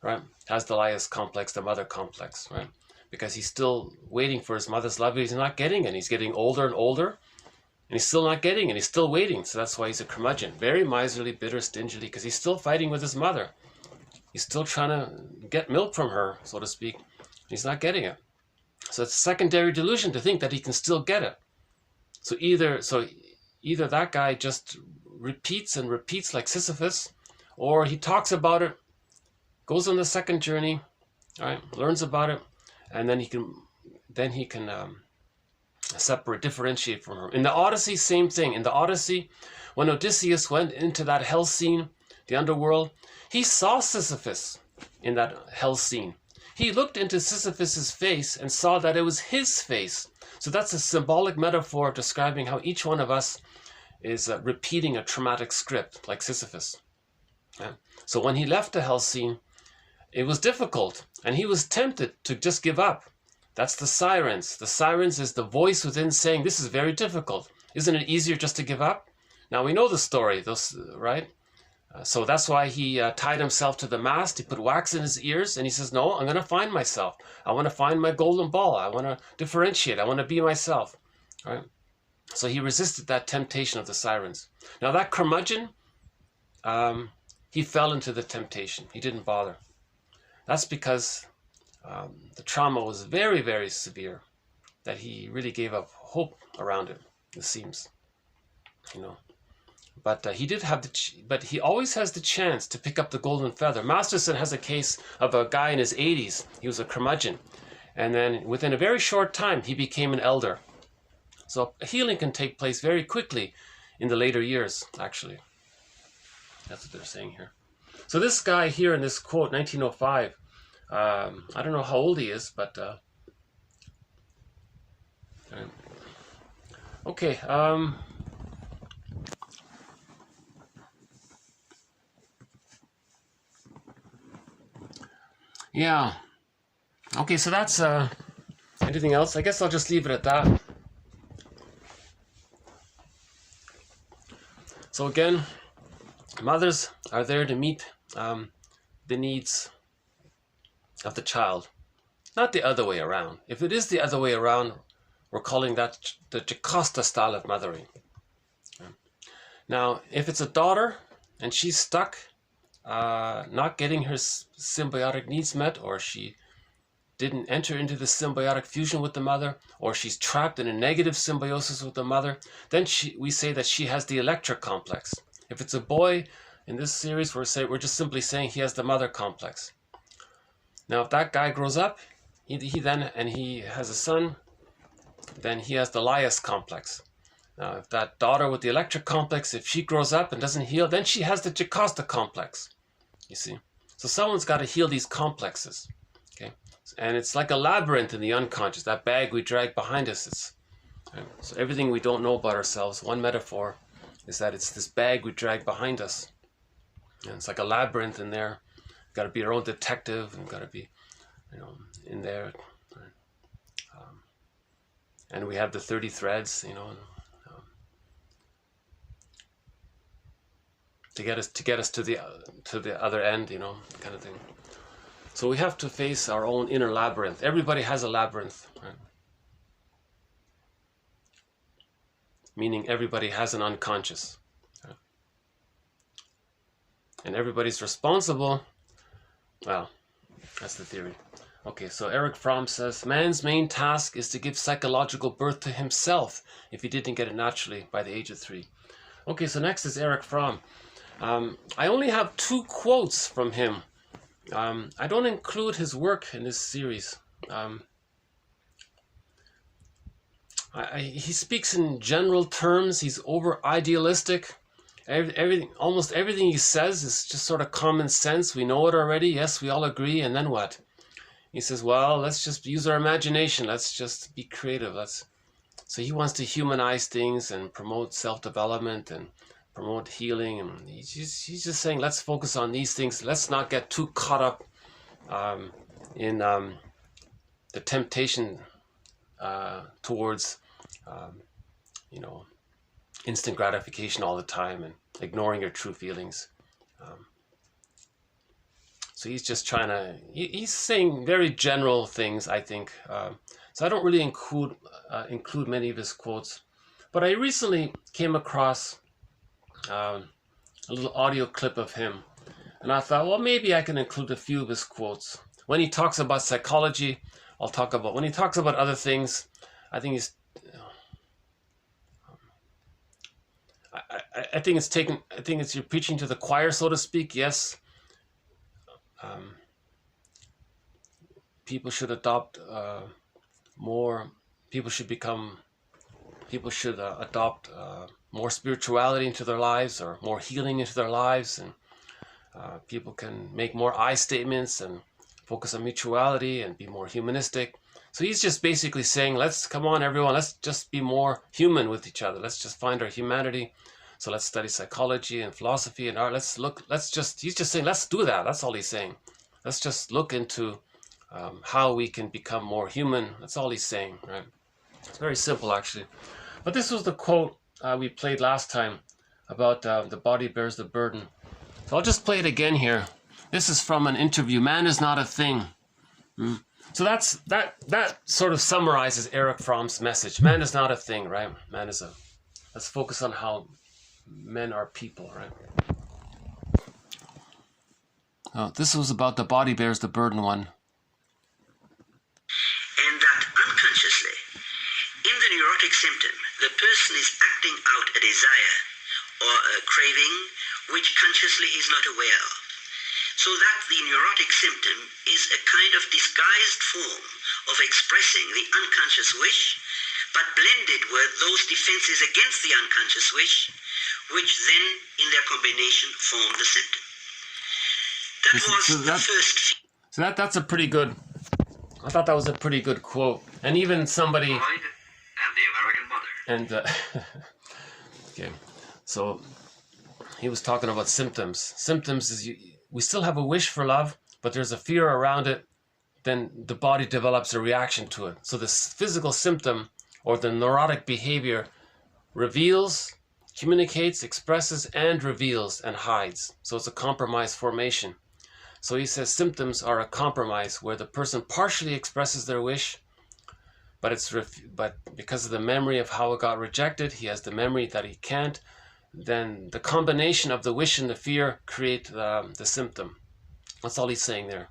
right, has the Elias complex, the mother complex, right? Because he's still waiting for his mother's love, but he's not getting it. He's getting older and older, and he's still not getting it. He's still waiting. So that's why he's a curmudgeon. Very miserly, bitter, stingily, because he's still fighting with his mother. He's still trying to get milk from her, so to speak. He's not getting it. So it's a secondary delusion to think that he can still get it. So either that guy just repeats and repeats like Sisyphus, or he talks about it, goes on the second journey, all right, learns about it, and then he can separate, differentiate from her. In the Odyssey, same thing. In the Odyssey, when Odysseus went into that hell scene, the underworld, he saw Sisyphus in that hell scene. He looked into Sisyphus's face and saw that it was his face. So that's a symbolic metaphor of describing how each one of us is repeating a traumatic script, like Sisyphus. Yeah. So when he left the hell scene, it was difficult, and he was tempted to just give up. That's the sirens. The sirens is the voice within saying, this is very difficult. Isn't it easier just to give up? Now we know the story, right? So that's why he tied himself to the mast. He put wax in his ears, and he says, no, I'm going to find myself. I want to find my golden ball. I want to differentiate. I want to be myself. Right? So he resisted that temptation of the sirens. Now that curmudgeon, he fell into the temptation. He didn't bother. That's because the trauma was very, very severe, that he really gave up hope around it, it seems. You know. But he did have but he always has the chance to pick up the golden feather. Masterson has a case of a guy in his 80s. He was a curmudgeon. And then within a very short time, he became an elder. So healing can take place very quickly in the later years, actually. That's what they're saying here. So this guy here in this quote, 1905, I don't know how old he is, but... okay, yeah. Okay, so that's anything else? I guess I'll just leave it at that. So again, mothers are there to meet the needs of the child, not the other way around. If it is the other way around, we're calling that the Jocasta style of mothering. Now, if it's a daughter and she's stuck, not getting her symbiotic needs met, or she didn't enter into the symbiotic fusion with the mother, or she's trapped in a negative symbiosis with the mother, then we say that she has the Electra complex. If it's a boy, in this series, we're just simply saying he has the mother complex. Now, if that guy grows up, he has a son, then he has the Laius complex. Now, if that daughter with the Electra complex, if she grows up and doesn't heal, then she has the Jocasta complex. You see? So someone's got to heal these complexes. Okay? And it's like a labyrinth in the unconscious, that bag we drag behind us. So everything we don't know about ourselves, one metaphor is that it's this bag we drag behind us. And it's like a labyrinth in there. We've got to be our own detective, and we've got to be, in there. And we have the 30 threads, to get us to the other end, kind of thing. So we have to face our own inner labyrinth. Everybody has a labyrinth, right? Meaning everybody has an unconscious. Right? And everybody's responsible. Well, that's the theory. Okay, so Erich Fromm says, man's main task is to give psychological birth to himself if he didn't get it naturally by the age of 3. Okay, so next is Erich Fromm. I only have 2 quotes from him. I don't include his work in this series. He speaks in general terms. He's over idealistic. Almost everything he says is just sort of common sense. We know it already. Yes, we all agree. And then what? He says, well, let's just use our imagination. Let's just be creative. So he wants to humanize things and promote self-development and promote healing. And he's just saying, let's focus on these things. Let's not get too caught up in the temptation towards, instant gratification all the time and ignoring your true feelings. So he's just trying to, he's saying very general things, I think. So I don't really include many of his quotes. But I recently came across a little audio clip of him. And I thought, well, maybe I can include a few of his quotes. When he talks about psychology, I'll talk about. When he talks about other things, I think he's. I think it's you're preaching to the choir, so to speak. Yes. People should adopt more. People should adopt more spirituality into their lives, or more healing into their lives, and people can make more I statements and focus on mutuality and be more humanistic. So he's just basically saying, come on everyone, let's just be more human with each other. Let's just find our humanity. So let's study psychology and philosophy and art. He's just saying, let's do that. That's all he's saying. Let's just look into how we can become more human. That's all he's saying, right? It's very simple, actually. But this was the quote we played last time about the body bears the burden. So I'll just play it again here. This is from an interview. Man is not a thing. So that sort of summarizes Erich Fromm's message. Man is not a thing, right? Let's focus on how men are people, right? Oh, this was about the body bears the burden one. And that unconsciously, in the neurotic symptom, the person is acting out a desire or a craving which consciously he's not aware of. So that the neurotic symptom is a kind of disguised form of expressing the unconscious wish, but blended with those defenses against the unconscious wish, which then, in their combination, form the symptom. That's a pretty good. I thought that was a pretty good quote, and even somebody. And the American mother. And okay, so he was talking about symptoms. Symptoms is we still have a wish for love, but there's a fear around it then the body develops a reaction to it. So this physical symptom or the neurotic behavior reveals, communicates, expresses, and reveals and hides. So it's a compromise formation. So he says symptoms are a compromise where the person partially expresses their wish, but because of the memory of how it got rejected, he has the memory that he can't. Then the combination of the wish and the fear create the symptom. That's all he's saying there.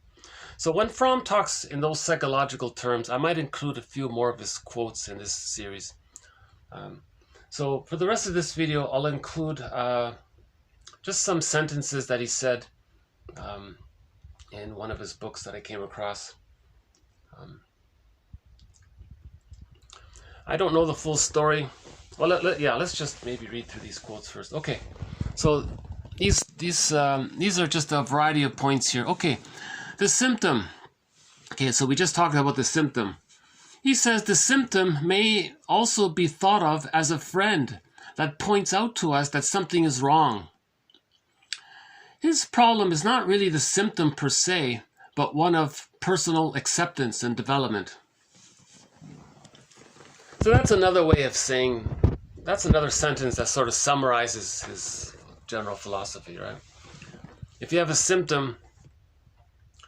So when Fromm talks in those psychological terms, I might include a few more of his quotes in this series. So for the rest of this video, I'll include just some sentences that he said in one of his books that I came across. I don't know the full story. Well, let's just maybe read through these quotes first. Okay, so these are just a variety of points here. Okay, the symptom. Okay, so we just talked about the symptom. He says the symptom may also be thought of as a friend that points out to us that something is wrong. His problem is not really the symptom per se, but one of personal acceptance and development. So that's another way of saying, that's another sentence that sort of summarizes his general philosophy, right? If you have a symptom,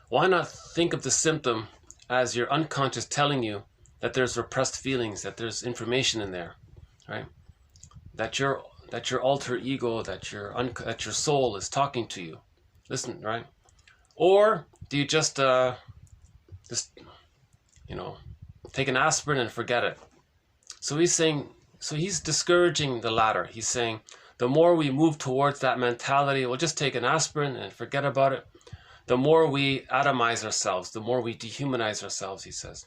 why not think of the symptom as your unconscious telling you that there's repressed feelings, that there's information in there, right? That your alter ego, that your soul is talking to you. Listen, right? Or do you just take an aspirin and forget it? So he's saying, so he's discouraging the latter. He's saying the more we move towards that mentality, we'll just take an aspirin and forget about it. The more we atomize ourselves, the more we dehumanize ourselves, he says.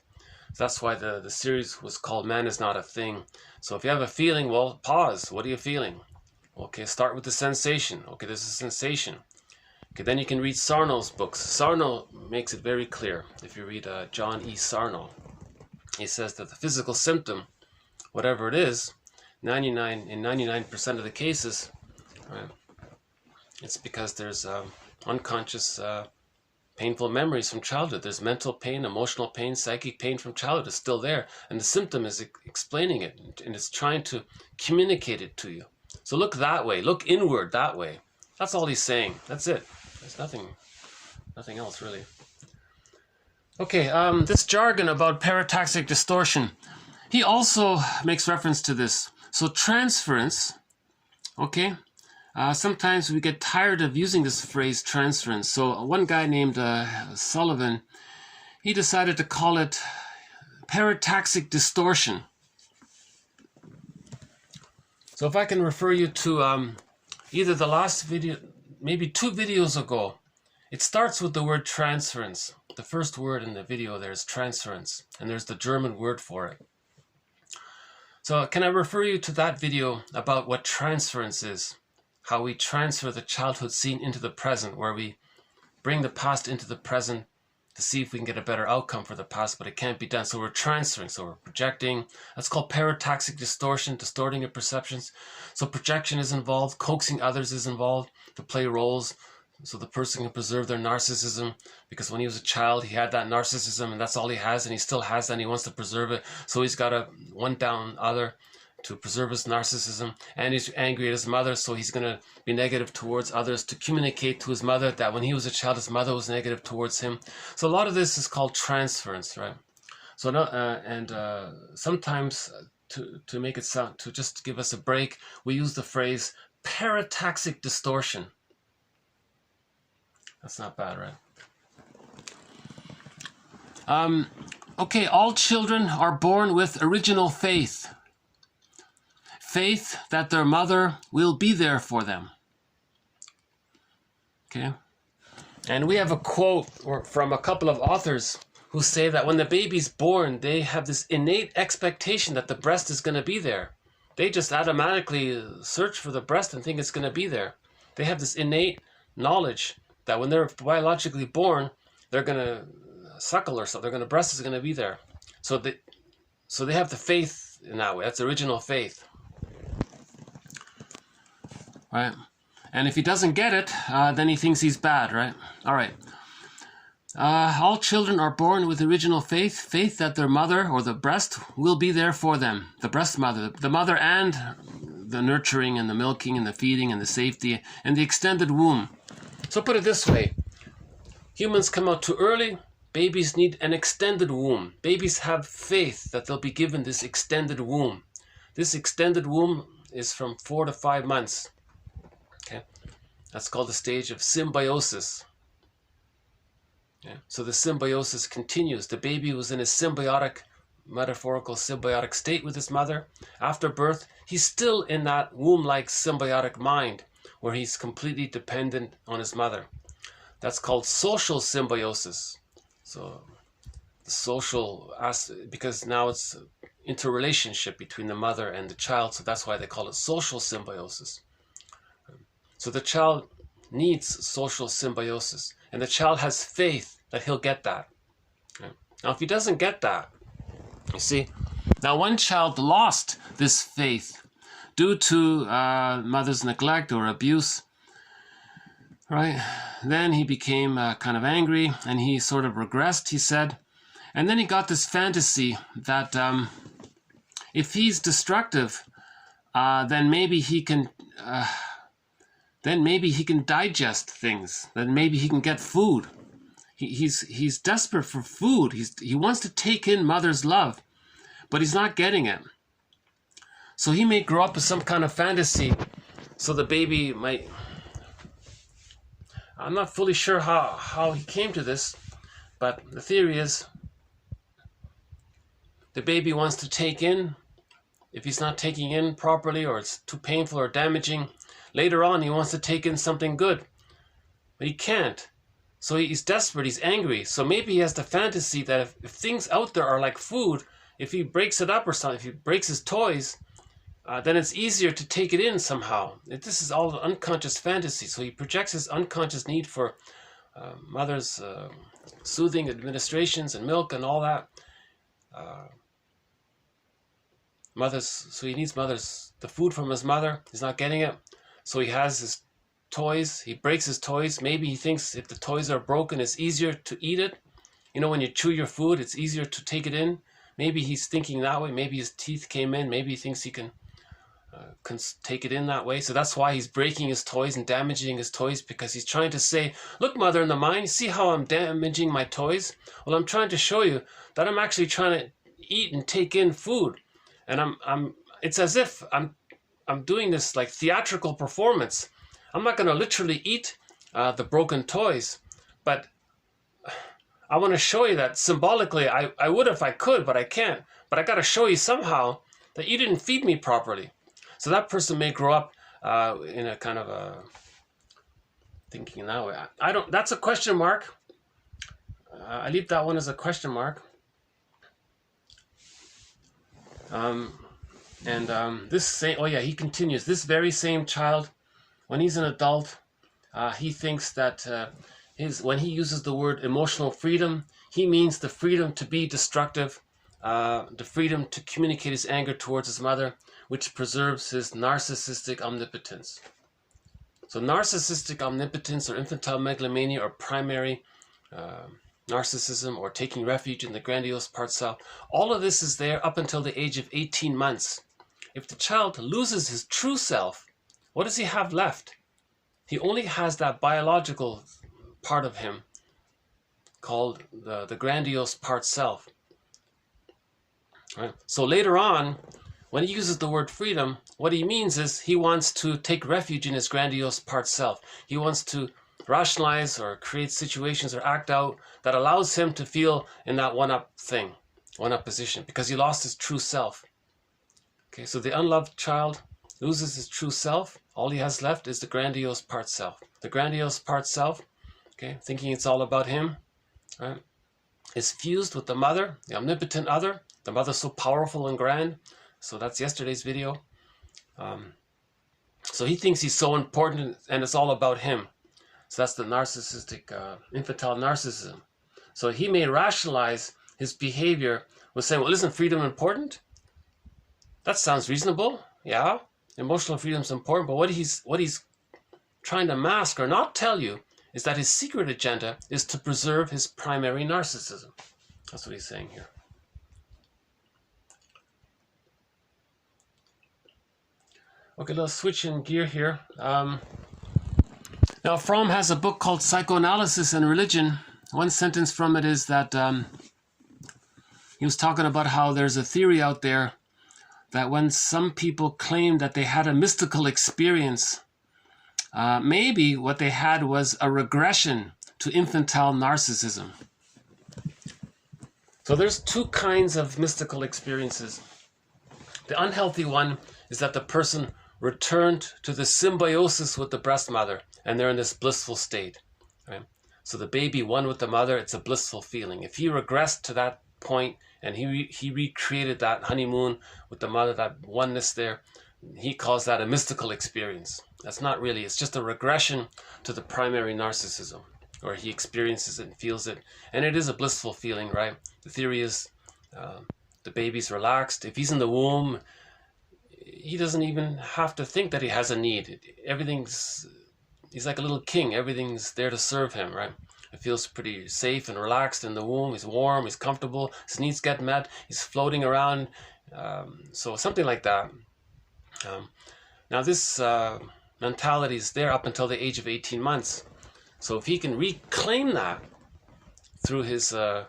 So that's why the series was called Man is Not a Thing. So if you have a feeling, well, pause. What are you feeling? Okay, start with the sensation. Okay, there's a sensation. Okay, then you can read Sarno's books. Sarno makes it very clear. If you read John E. Sarno, he says that the physical symptom, whatever it is, 99% of the cases, right, it's because there's unconscious painful memories from childhood. There's mental pain, emotional pain, psychic pain from childhood is still there. And the symptom is explaining it, and it's trying to communicate it to you. So look that way. Look inward that way. That's all he's saying. That's it. There's nothing else really. Okay, this jargon about parataxic distortion, he also makes reference to this. So transference, okay, sometimes we get tired of using this phrase transference. So one guy named Sullivan, he decided to call it parataxic distortion. So if I can refer you to either the last video, maybe 2 videos ago, it starts with the word transference. The first word in the video there is transference, and there's the German word for it. So can I refer you to that video about what transference is? How we transfer the childhood scene into the present, where we bring the past into the present to see if we can get a better outcome for the past, but it can't be done. So we're transferring, so we're projecting. That's called parataxic distortion, distorting your perceptions. So projection is involved, coaxing others is involved to play roles, so the person can preserve their narcissism, because when he was a child, he had that narcissism, and that's all he has, and he still has that, and he wants to preserve it. So he's got a one down other to preserve his narcissism, and he's angry at his mother, so he's going to be negative towards others to communicate to his mother that when he was a child, his mother was negative towards him. So a lot of this is called transference, right? So sometimes to make it sound, to just give us a break, we use the phrase parataxic distortion. That's not bad, right? Okay, all children are born with original faith. Faith that their mother will be there for them. Okay? And we have a quote from a couple of authors who say that when the baby's born, they have this innate expectation that the breast is going to be there. They just automatically search for the breast and think it's going to be there. They have this innate knowledge that when they're biologically born, they're going to suckle or something. The breast is going to be there. So they have the faith in that way. That's original faith. Right? And if he doesn't get it, then he thinks he's bad, right? All right. All children are born with original faith that their mother or the breast will be there for them. The breast mother, the mother, and the nurturing and the milking and the feeding and the safety and the extended womb. So put it this way, humans come out too early, babies need an extended womb. Babies have faith that they'll be given this extended womb. This extended womb is from 4 to 5 months. Okay, that's called the stage of symbiosis. Yeah. So the symbiosis continues. The baby was in a symbiotic, metaphorical symbiotic state with his mother. After birth, he's still in that womb-like symbiotic mind where he's completely dependent on his mother. That's called social symbiosis. So the social aspect, because now it's interrelationship between the mother and the child, so that's why they call it social symbiosis. So the child needs social symbiosis, and the child has faith that he'll get that. Now if he doesn't get that, you see, now one child lost this faith due to mother's neglect or abuse, right? Then he became kind of angry and he sort of regressed, he said, and then he got this fantasy that if he's destructive, then maybe he can digest things. Then maybe he can get food. He's desperate for food. He wants to take in mother's love, but he's not getting it. So he may grow up with some kind of fantasy. So the baby might. I'm not fully sure how he came to this, but the theory is the baby wants to take in. If he's not taking in properly, or it's too painful or damaging, later on he wants to take in something good, but he can't. So he's desperate, he's angry. So maybe he has the fantasy that if things out there are like food, if he breaks it up or something, if he breaks his toys, then it's easier to take it in somehow. This is all an unconscious fantasy. So he projects his unconscious need for mother's soothing administrations and milk and all that. So he needs the food from his mother. He's not getting it. So he has his toys. He breaks his toys. Maybe he thinks if the toys are broken, it's easier to eat it. You know, when you chew your food, it's easier to take it in. Maybe he's thinking that way. Maybe his teeth came in. Maybe he thinks he can take it in that way. So that's why he's breaking his toys and damaging his toys, because he's trying to say, look, mother in the mind, you see how I'm damaging my toys? Well, I'm trying to show you that I'm actually trying to eat and take in food. And it's as if I'm doing this like theatrical performance. I'm not going to literally eat the broken toys, but I want to show you that symbolically I would if I could, but I can't. But I got to show you somehow that you didn't feed me properly. So that person may grow up in a kind of a thinking that way. That's a question mark. I leave that one as a question mark. He continues. This very same child, when he's an adult, he thinks that when he uses the word emotional freedom, he means the freedom to be destructive, the freedom to communicate his anger towards his mother, which preserves his narcissistic omnipotence. So narcissistic omnipotence or infantile megalomania or primary narcissism or taking refuge in the grandiose part self, all of this is there up until the age of 18 months. If the child loses his true self, what does he have left? He only has that biological part of him called the grandiose part self. Right? So later on, when he uses the word freedom, what he means is he wants to take refuge in his grandiose part self. He wants to rationalize or create situations or act out that allows him to feel in that one-up thing, one-up position, because he lost his true self. Okay, so the unloved child loses his true self. All he has left is the grandiose part self. The grandiose part self, okay, thinking it's all about him, right, is fused with the mother, the omnipotent other. The mother's so powerful and grand. So that's yesterday's video. So he thinks he's so important and it's all about him. So that's the narcissistic, infantile narcissism. So he may rationalize his behavior with saying, well, isn't freedom important? That sounds reasonable. Yeah, emotional freedom is important. But what he's trying to mask or not tell you is that his secret agenda is to preserve his primary narcissism. That's what he's saying here. Okay, let's switch in gear here. Now, Fromm has a book called Psychoanalysis and Religion. One sentence from it is that he was talking about how there's a theory out there that when some people claim that they had a mystical experience, maybe what they had was a regression to infantile narcissism. So there's two kinds of mystical experiences. The unhealthy one is that the person returned to the symbiosis with the breast mother, and they're in this blissful state. Right? So the baby one with the mother, it's a blissful feeling. If he regressed to that point and he recreated that honeymoon with the mother, that oneness there, he calls that a mystical experience. That's not really, it's just a regression to the primary narcissism, or he experiences it and feels it, and it is a blissful feeling, right? The theory is the baby's relaxed. If he's in the womb, he doesn't even have to think that he has a need. He's like a little king. Everything's there to serve him, right? It feels pretty safe and relaxed in the womb. He's warm, he's comfortable, his needs get met, he's floating around. So something like that. Now this mentality is there up until the age of 18 months. So if he can reclaim that through his, through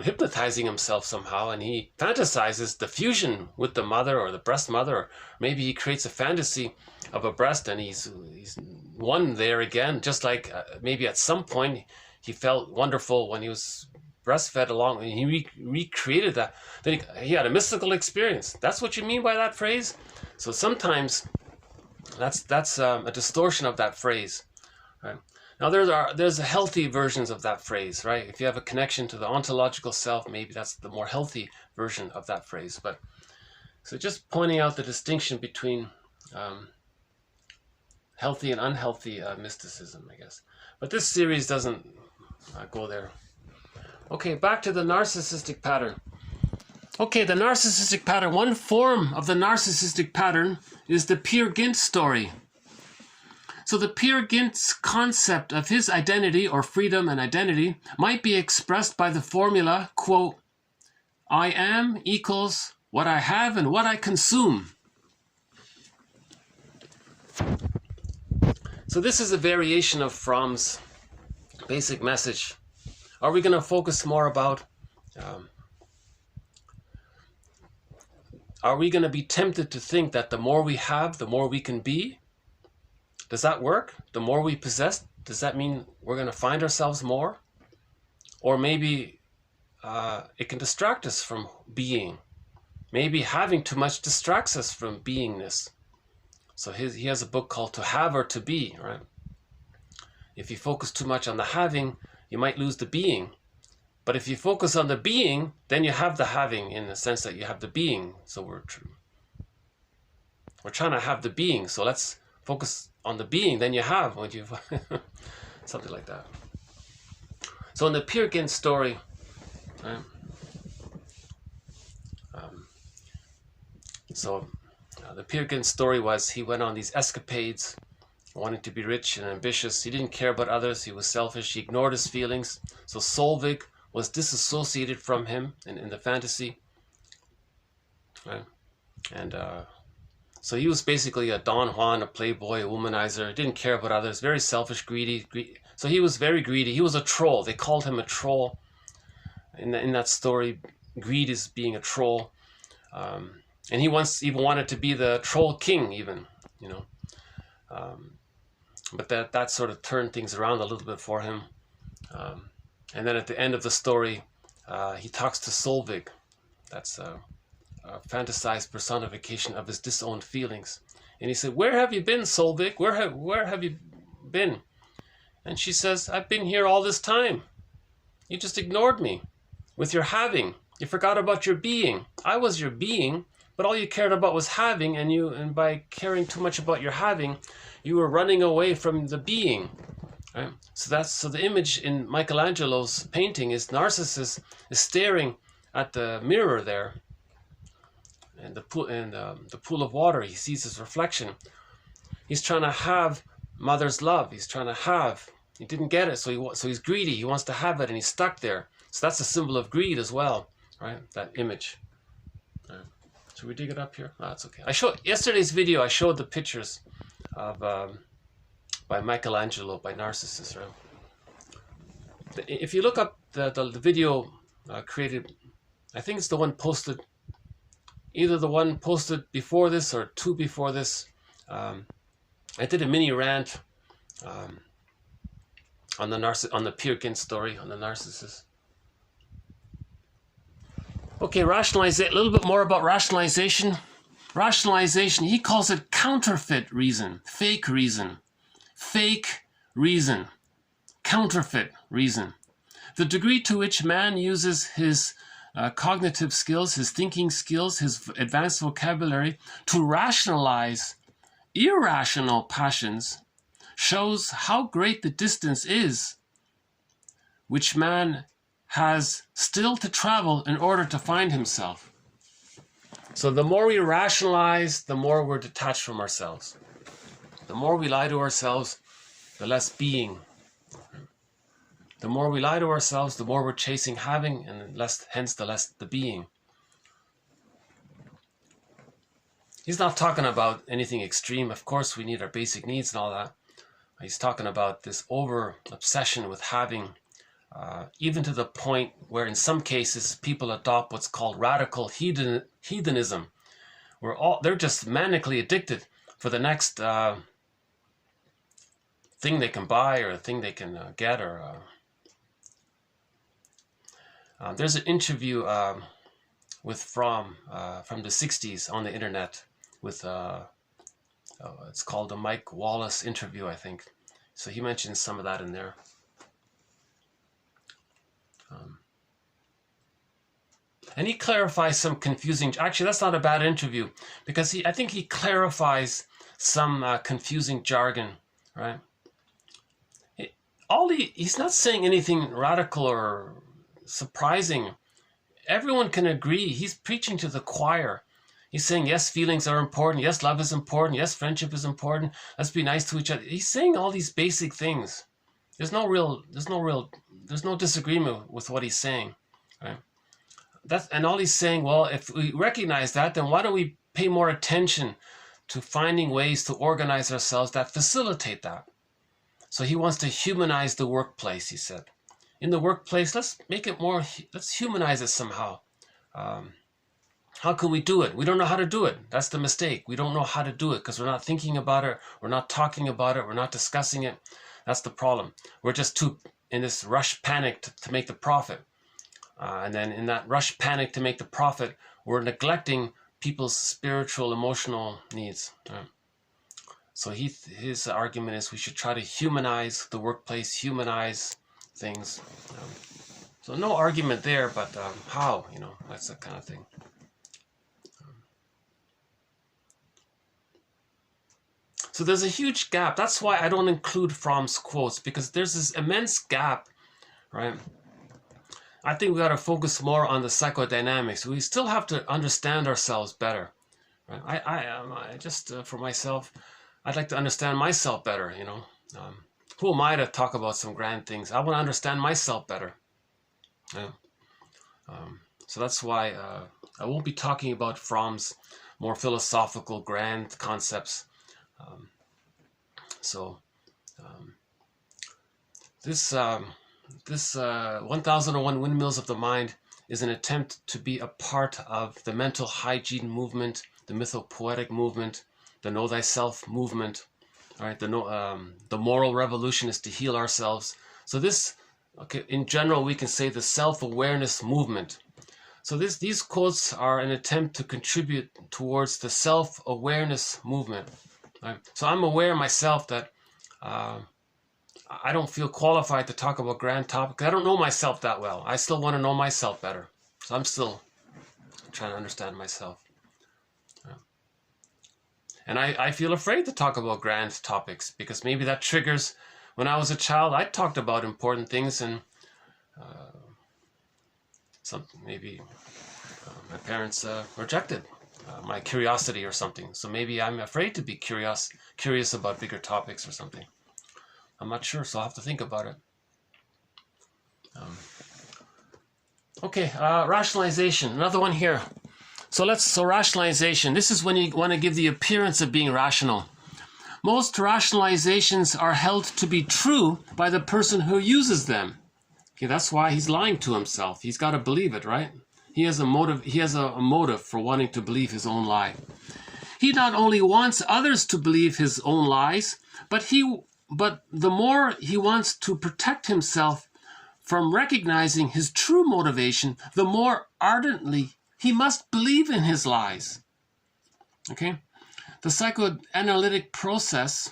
hypnotizing himself somehow, and he fantasizes the fusion with the mother or the breast mother, or maybe he creates a fantasy of a breast and he's one there again, just like maybe at some point he felt wonderful when he was breastfed along, and he recreated that. Then he had a mystical experience. That's what you mean by that phrase? So sometimes that's a distortion of that phrase, right? Now there's healthy versions of that phrase, right? If you have a connection to the ontological self, maybe that's the more healthy version of that phrase. But so just pointing out the distinction between healthy and unhealthy mysticism, I guess. But this series doesn't go there. Okay, back to the narcissistic pattern. Okay, the narcissistic pattern. One form of the narcissistic pattern is the Peer Gynt story. So the Peer Gynt's concept of his identity, or freedom and identity, might be expressed by the formula, quote, I am equals what I have and what I consume. So this is a variation of Fromm's basic message. Are we going to focus more about, are we going to be tempted to think that the more we have, the more we can be? Does that work? The more we possess, does that mean we're going to find ourselves more? Or maybe it can distract us from being. Maybe having too much distracts us from beingness. So he has a book called To Have or To Be, right? If you focus too much on the having, you might lose the being. But if you focus on the being, then you have the having, in the sense that you have the being. So we're trying to have the being. So let's focus on the being, then you have what you something like that. So in the Peer Gynt story, right? The Peer Gynt story was he went on these escapades, wanting to be rich and ambitious. He didn't care about others. He was selfish. He ignored his feelings. So Solvig was disassociated from him in the fantasy, right? And so he was basically a Don Juan, a playboy, a womanizer. Didn't care about others. Very selfish, greedy. So he was very greedy. He was a troll. They called him a troll. In that story, greed is being a troll. And he once even wanted to be the troll king, even, you know. But that sort of turned things around a little bit for him. And then at the end of the story, he talks to Solvig. That's a fantasized personification of his disowned feelings. And he said, where have you been, Solvig? Where have you been? And she says, I've been here all this time. You just ignored me with your having. You forgot about your being. I was your being, but all you cared about was having, and by caring too much about your having, you were running away from the being. Right? So the image in Michelangelo's painting is Narcissus is staring at the mirror there, and the pool of water. He sees his reflection. He's trying to have mother's love. He's trying to have. He didn't get it, so he's greedy. He wants to have it, and he's stuck there. So that's a symbol of greed as well, right? That image. Right. Should we dig it up here? No, that's okay. I showed yesterday's video. I showed the pictures of by Michelangelo, by Narcissus. Right? If you look up the video created, I think it's the one posted, either the one posted before this or two before this. I did a mini rant on the Peer Gynt story on the narcissist. Okay, rationalization. A little bit more about rationalization. Rationalization. He calls it counterfeit reason, fake reason, counterfeit reason. The degree to which man uses his cognitive skills, his thinking skills, his advanced vocabulary to rationalize irrational passions shows how great the distance is which man has still to travel in order to find himself. So the more we rationalize, the more we're detached from ourselves. The more we lie to ourselves, the less being. The more we lie to ourselves, the more we're chasing having, and hence the less the being. He's not talking about anything extreme. Of course, we need our basic needs and all that. He's talking about this over-obsession with having, even to the point where in some cases people adopt what's called radical hedonism, where they're just manically addicted for the next thing they can buy or thing they can get. Or there's an interview with from the 60s on the internet with it's called a Mike Wallace interview, I think. So he mentions some of that in there. And he clarifies some confusing. Actually, that's not a bad interview because I think he clarifies some confusing jargon, right? He's not saying anything radical or surprising. Everyone can agree. He's preaching to the choir. He's saying, yes, feelings are important. Yes, love is important. Yes, friendship is important. Let's be nice to each other. He's saying all these basic things. There's no disagreement with what he's saying, right? And all he's saying, well, if we recognize that, then why don't we pay more attention to finding ways to organize ourselves that facilitate that? So he wants to humanize the workplace, he said. In the workplace, let's humanize it somehow. How can we do it? We don't know how to do it. That's the mistake. We don't know how to do it because we're not thinking about it. We're not talking about it. We're not discussing it. That's the problem. We're just too in this rush panic to make the profit. And then in that rush panic to make the profit, we're neglecting people's spiritual, emotional needs. Right? So his argument is we should try to humanize the workplace, humanize things. So no argument there, but how? That's the kind of thing. So there's a huge gap. That's why I don't include Fromm's quotes, because there's this immense gap, right? I think we got to focus more on the psychodynamics. We still have to understand ourselves better. Right? I just for myself, I'd like to understand myself better. Who am I to talk about some grand things? I want to understand myself better. Yeah. So that's why I won't be talking about Fromm's more philosophical, grand concepts. This 1001 Windmills of the Mind is an attempt to be a part of the mental hygiene movement, the mythopoetic movement, the know thyself movement. All right, the moral revolution is to heal ourselves. So this, okay, in general, we can say the self-awareness movement. So these quotes are an attempt to contribute towards the self-awareness movement. Right? So I'm aware myself that I don't feel qualified to talk about grand topics. I don't know myself that well. I still want to know myself better. So I'm still trying to understand myself. And I feel afraid to talk about grand topics because maybe that triggers. When I was a child, I talked about important things, and my parents rejected my curiosity or something. So maybe I'm afraid to be curious about bigger topics or something. I'm not sure, so I'll have to think about it. Okay, rationalization, another one here. So rationalization. This is when you want to give the appearance of being rational. Most rationalizations are held to be true by the person who uses them. Okay, that's why he's lying to himself. He's got to believe it, right? He has a motive. He has a motive for wanting to believe his own lie. He not only wants others to believe his own lies, but the more he wants to protect himself from recognizing his true motivation, the more ardently he must believe in his lies. Okay? In the psychoanalytic process,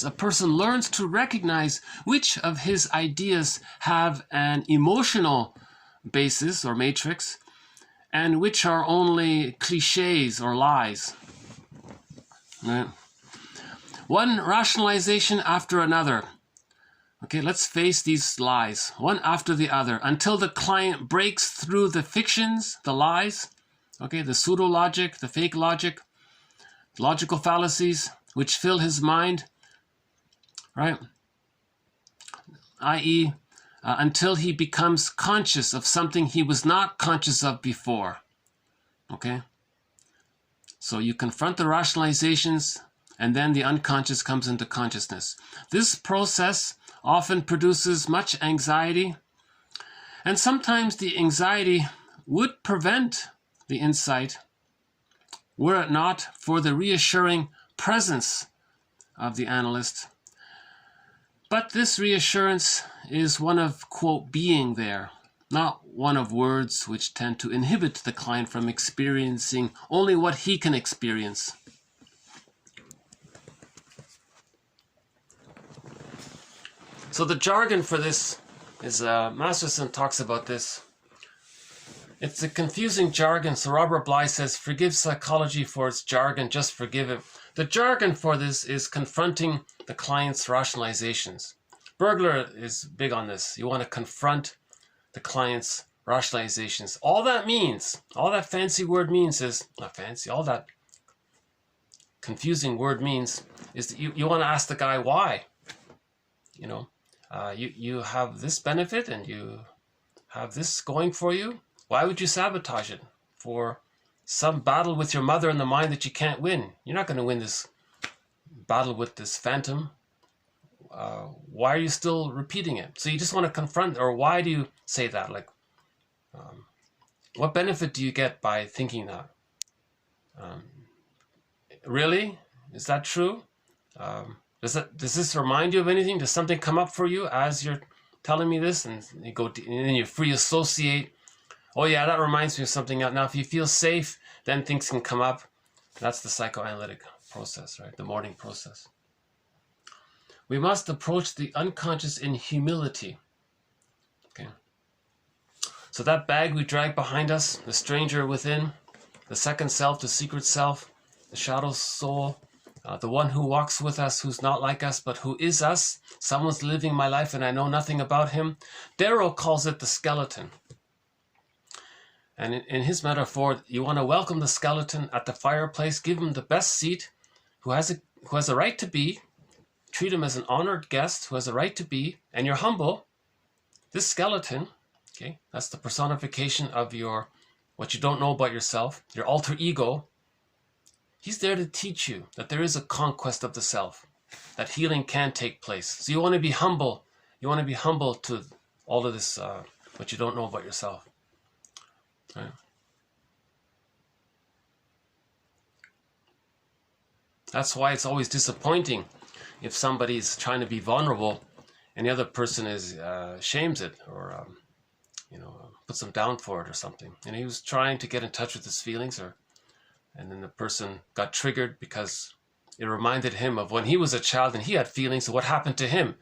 a person learns to recognize which of his ideas have an emotional basis or matrix, and which are only cliches or lies. Right? One rationalization after another. Okay, let's face these lies, one after the other, until the client breaks through the fictions, the lies, okay, the pseudo-logic, the fake logic, logical fallacies, which fill his mind, right? I.e., until he becomes conscious of something he was not conscious of before, okay? So you confront the rationalizations, and then the unconscious comes into consciousness. This process often produces much anxiety, and sometimes the anxiety would prevent the insight were it not for the reassuring presence of the analyst. But this reassurance is one of, quote, being there, not one of words which tend to inhibit the client from experiencing only what he can experience. So the jargon for this is, Masterson talks about this. It's a confusing jargon, so Robert Bly says, forgive psychology for its jargon, just forgive it. The jargon for this is confronting the client's rationalizations. Bergler is big on this. You want to confront the client's rationalizations. All that means, all that fancy word means is, not fancy, all that confusing word means is that you want to ask the guy why. You know, you have this benefit and you have this going for you. Why would you sabotage it for some battle with your mother in the mind that you can't win? You're not going to win this battle with this phantom. Why are you still repeating it? So you just want to confront, or why do you say that? Like, what benefit do you get by thinking that? Really? Is that true? Does this remind you of anything? Does something come up for you as you're telling me this? And then you free associate. Oh yeah, that reminds me of something else. Now, if you feel safe, then things can come up. That's the psychoanalytic process, right? The mourning process. We must approach the unconscious in humility. Okay. So that bag we drag behind us, the stranger within, the second self, the secret self, the shadow soul, the one who walks with us, who's not like us, but who is us. Someone's living my life and I know nothing about him. Darrow calls it the skeleton. And in his metaphor, you want to welcome the skeleton at the fireplace, give him the best seat, who has a right to be, treat him as an honored guest who has a right to be, and you're humble. This skeleton, okay, that's the personification of what you don't know about yourself, your alter ego. He's there to teach you that there is a conquest of the self, that healing can take place. So you want to be humble. You want to be humble to all of this, what you don't know about yourself. Right. That's why it's always disappointing if somebody's trying to be vulnerable and the other person shames it or puts them down for it or something. And he was trying to get in touch with his feelings, and then the person got triggered because it reminded him of when he was a child and he had feelings of what happened to him.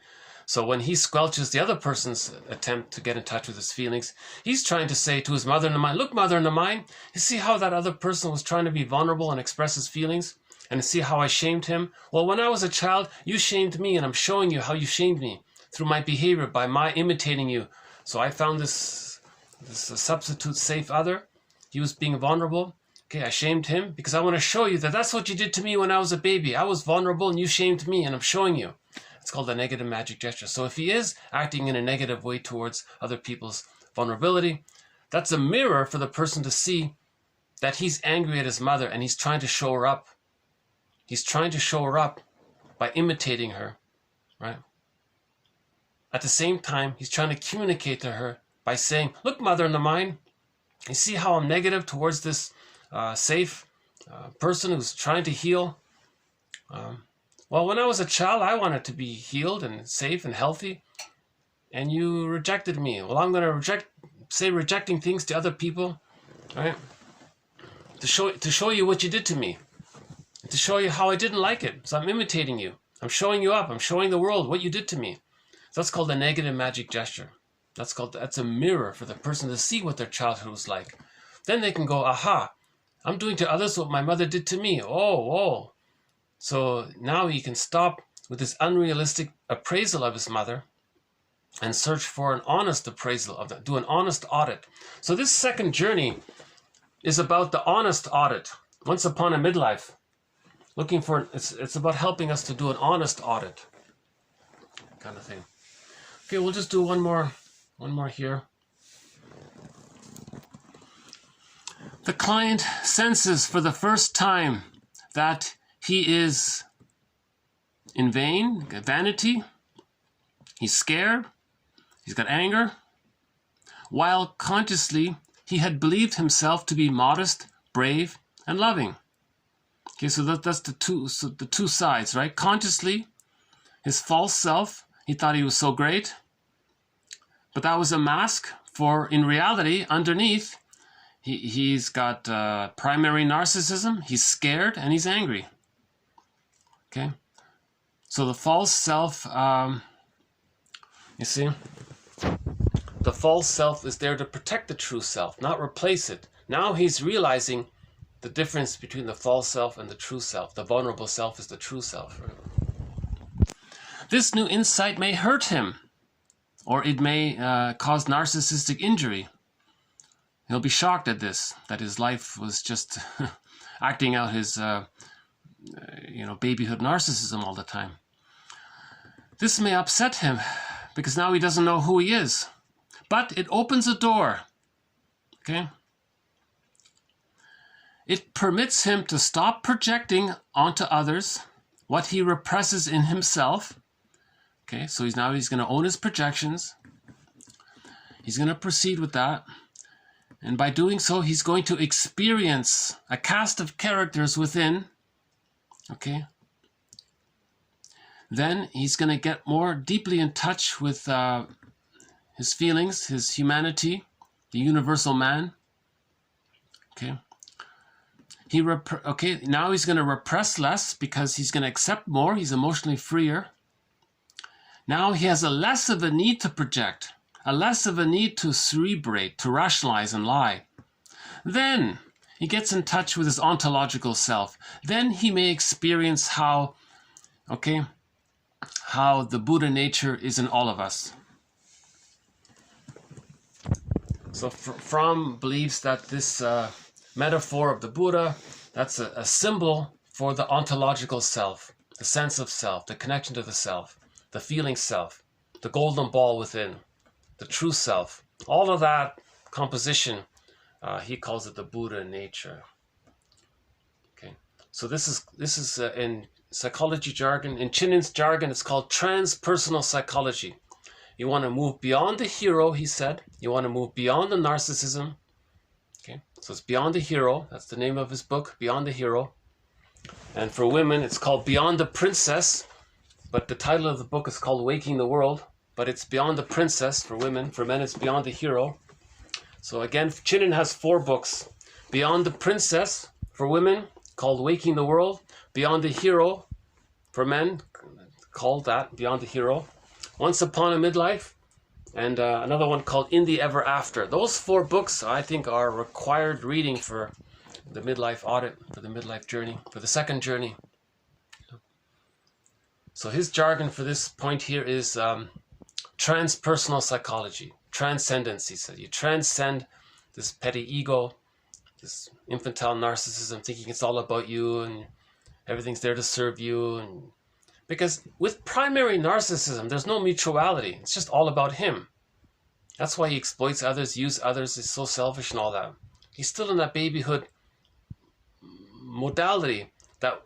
So when he squelches the other person's attempt to get in touch with his feelings, he's trying to say to his mother in the mind, look, mother in the mind, you see how that other person was trying to be vulnerable and express his feelings? And see how I shamed him? Well, when I was a child, you shamed me, and I'm showing you how you shamed me through my behavior, by my imitating you. So I found this substitute safe other. he was being vulnerable. Okay, I shamed him because I want to show you that that's what you did to me when I was a baby. I was vulnerable and you shamed me, and I'm showing you. It's called a negative magic gesture. So if he is acting in a negative way towards other people's vulnerability, that's a mirror for the person to see that he's angry at his mother and he's trying to show her up. He's trying to show her up by imitating her, right? At the same time, he's trying to communicate to her by saying, look, mother in the mind, you see how I'm negative towards this safe person who's trying to heal? Well, when I was a child, I wanted to be healed and safe and healthy, and you rejected me. Well, I'm going to say rejecting things to other people, right? To show you what you did to me, to show you how I didn't like it. So I'm imitating you. I'm showing you up. I'm showing the world what you did to me. So that's called a negative magic gesture. That's a mirror for the person to see what their childhood was like. Then they can go, aha, I'm doing to others what my mother did to me. Oh. So now he can stop with this unrealistic appraisal of his mother and search for an honest appraisal of that, do an honest audit. So this second journey is about the honest audit. Once upon a midlife, it's about helping us to do an honest audit, kind of thing. Okay, we'll just do one more here. The client senses for the first time that he is in vanity, he's scared, he's got anger, while consciously he had believed himself to be modest, brave, and loving. Okay, so that's the two sides, right? Consciously, his false self, he thought he was so great, but that was a mask for, in reality, underneath, he's got primary narcissism, he's scared, and he's angry. Okay, so the false self, you see, the false self is there to protect the true self, not replace it. Now he's realizing the difference between the false self and the true self. The vulnerable self is the true self. This new insight may hurt him, or it may cause narcissistic injury. He'll be shocked at this, that his life was just acting out his babyhood narcissism all the time. This may upset him because now he doesn't know who he is. But it opens a door, okay? It permits him to stop projecting onto others what he represses in himself. Okay, so he's going to own his projections. He's going to proceed with that. And by doing so, he's going to experience a cast of characters within. Okay. Then he's going to get more deeply in touch with his feelings, his humanity, the universal man. Okay. Now he's going to repress less because he's going to accept more. He's emotionally freer. Now he has a less of a need to project, a less of a need to cerebrate, to rationalize and lie. Then he gets in touch with his ontological self. Then he may experience how the Buddha nature is in all of us. So Fromm believes that this metaphor of the Buddha, that's a symbol for the ontological self, the sense of self, the connection to the self, the feeling self, the golden ball within, the true self. All of that composition, he calls it the Buddha nature. Okay, so this is in psychology jargon, in Chinin's jargon, it's called transpersonal psychology. You want to move beyond the hero, he said. You want to move beyond the narcissism. Okay, so it's Beyond the Hero. That's the name of his book, Beyond the Hero. And for women, it's called Beyond the Princess. But the title of the book is called Waking the World. But it's Beyond the Princess for women. For men, it's Beyond the Hero. So again, Chinin has 4 books. Beyond the Princess for women, called Waking the World. Beyond the Hero for men, called that, Beyond the Hero. Once Upon a Midlife, and another one called In the Ever After. Those 4 books, I think, are required reading for the midlife audit, for the midlife journey, for the second journey. So his jargon for this point here is transpersonal psychology, transcendence, he said. You transcend this petty ego, this infantile narcissism, thinking it's all about you and everything's there to serve you. And because with primary narcissism, there's no mutuality. It's just all about him. That's why he exploits others, uses others, is so selfish and all that. He's still in that babyhood modality that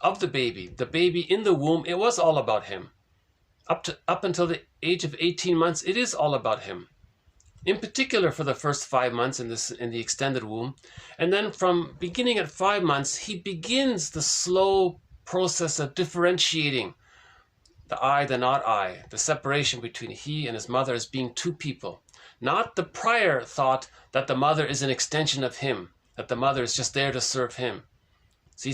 of the baby in the womb, it was all about him. Up until the age of 18 months, it is all about him. In particular for the first 5 months in the extended womb. And then from beginning at 5 months, he begins the slow process of differentiating the I, the not I, the separation between he and his mother as being two people. Not the prior thought that the mother is an extension of him, that the mother is just there to serve him. So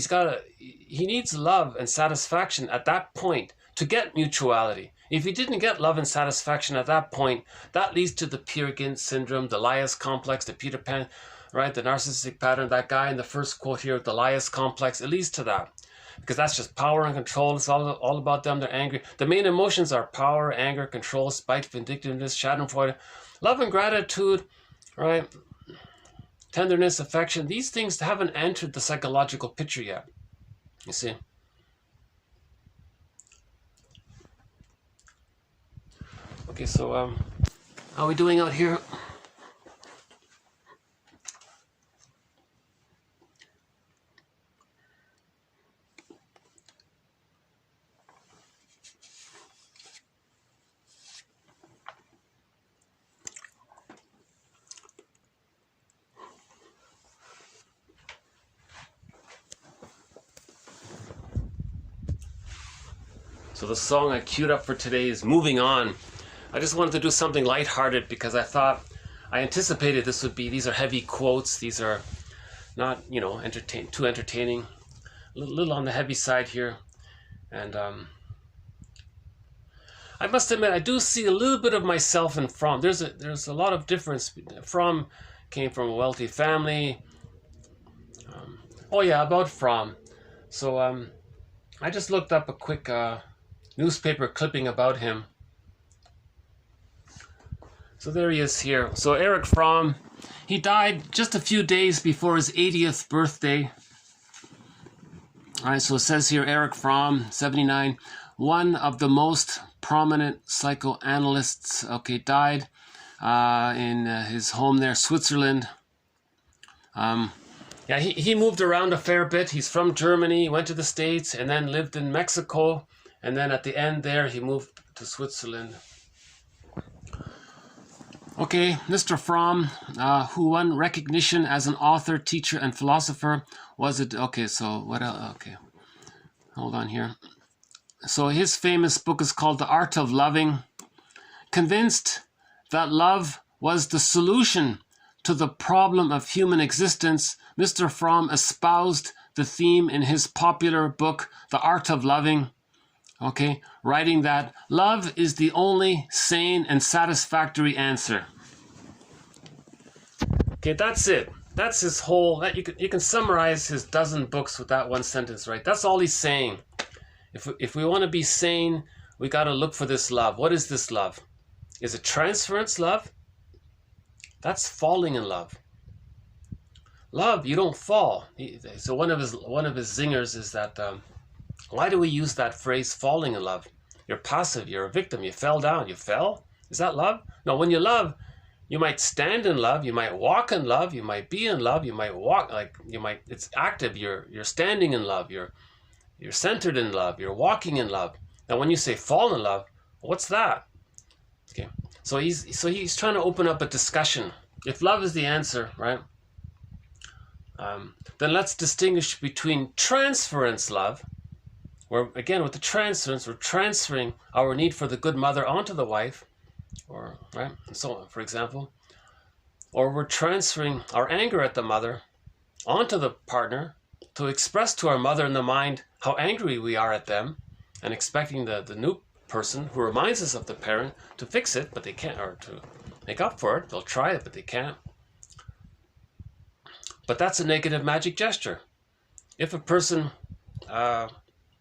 he needs love and satisfaction at that point to get mutuality. If he didn't get love and satisfaction at that point, that leads to the Peer Gynt syndrome, the Elias complex, the Peter Pan, right? The narcissistic pattern, that guy in the first quote here, the Elias complex, it leads to that. Because that's just power and control. It's all about them. They're angry. The main emotions are power, anger, control, spite, vindictiveness, schadenfreude, love and gratitude, right? Tenderness, affection. These things haven't entered the psychological picture yet. You see? Okay, so how are we doing out here? So the song I queued up for today is Moving On. I just wanted to do something lighthearted because I anticipated these are heavy quotes. These are not, too entertaining. A little on the heavy side here. And I must admit, I do see a little bit of myself in Fromm. There's a lot of difference. Fromm came from a wealthy family. About Fromm. So I just looked up a quick newspaper clipping about him. So there he is here. So Erich Fromm, he died just a few days before his 80th birthday. All right, so it says here, Erich Fromm, 79, one of the most prominent psychoanalysts, died in his home there, Switzerland. He moved around a fair bit. He's from Germany, went to the States, and then lived in Mexico. And then at the end there, he moved to Switzerland. Okay, Mr. Fromm, who won recognition as an author, teacher, and philosopher, hold on here. So his famous book is called The Art of Loving. Convinced that love was the solution to the problem of human existence, Mr. Fromm espoused the theme in his popular book, The Art of Loving. Writing that love is the only sane and satisfactory answer. Okay, that's it. That's his whole. You can summarize his dozen books with that one sentence, right? That's all he's saying. If we want to be sane, we got to look for this love. What is this love? Is it transference love? That's falling in love. Love, you don't fall. So one of his zingers is that. Why do we use that phrase, falling in love? You're passive, you're a victim, you fell down, you fell? Is that love? No, when you love, you might stand in love, you might walk in love, you might be in love, you might walk, it's active, you're standing in love, you're centered in love, you're walking in love. Now when you say fall in love, what's that? Okay, so he's trying to open up a discussion. If love is the answer, right? Then let's distinguish between transference love, where, again, with the transference, we're transferring our need for the good mother onto the wife, or right, and so on, for example. Or we're transferring our anger at the mother onto the partner to express to our mother in the mind how angry we are at them, and expecting the new person who reminds us of the parent to fix it, but they can't, or to make up for it. They'll try it, but they can't. But that's a negative magic gesture. If a person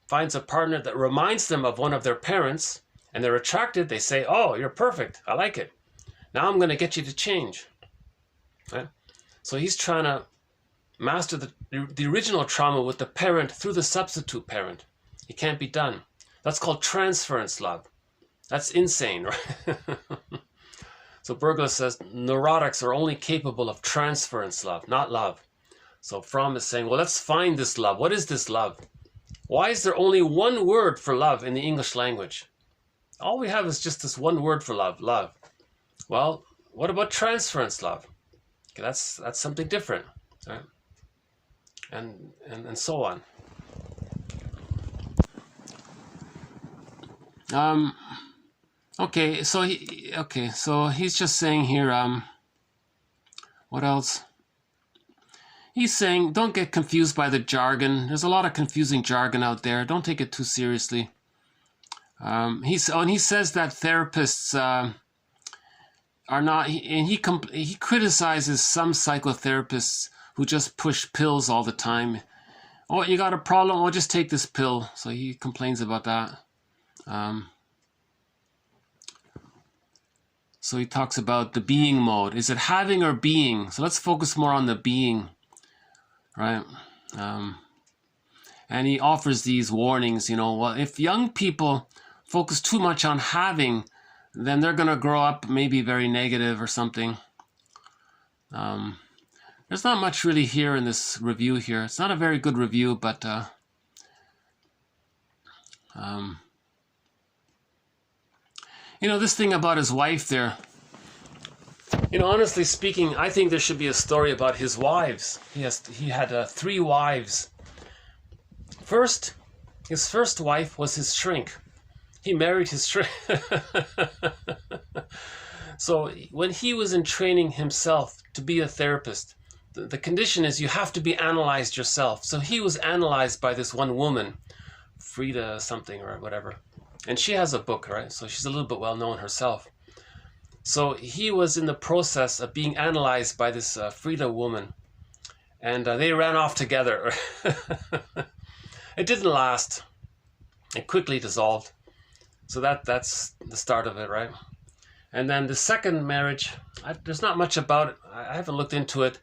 finds a partner that reminds them of one of their parents, and they're attracted, they say, oh, you're perfect, I like it. Now I'm going to get you to change. Right? So he's trying to master the original trauma with the parent through the substitute parent. It can't be done. That's called transference love. That's insane, right? So Bergler says neurotics are only capable of transference love, not love. So Fromm is saying, well, let's find this love. What is this love? Why is there only one word for love in the English language? All we have is just this one word for love, love. Well, what about transference love? Okay, that's something different, right? And so on. Okay, so he's just saying here, what else? He's saying, don't get confused by the jargon. There's a lot of confusing jargon out there. Don't take it too seriously. He says that therapists are not, and he criticizes some psychotherapists who just push pills all the time. Oh, you got a problem? Oh, just take this pill. So he complains about that. So he talks about the being mode. Is it having or being? So let's focus more on the being, right? And he offers these warnings, well, if young people focus too much on having, then they're going to grow up maybe very negative or something. There's not much really here in this review here. It's not a very good review, but this thing about his wife there, honestly speaking, I think there should be a story about his wives. He had 3 wives. First, his first wife was his shrink. He married his shrink. So when he was in training himself to be a therapist, the condition is you have to be analyzed yourself. So he was analyzed by this one woman, Frida something or whatever. And she has a book, right? So she's a little bit well known herself. So he was in the process of being analyzed by this Frida woman. And they ran off together. It didn't last. It quickly dissolved. So that's the start of it, right? And then the second marriage, there's not much about it. I haven't looked into it.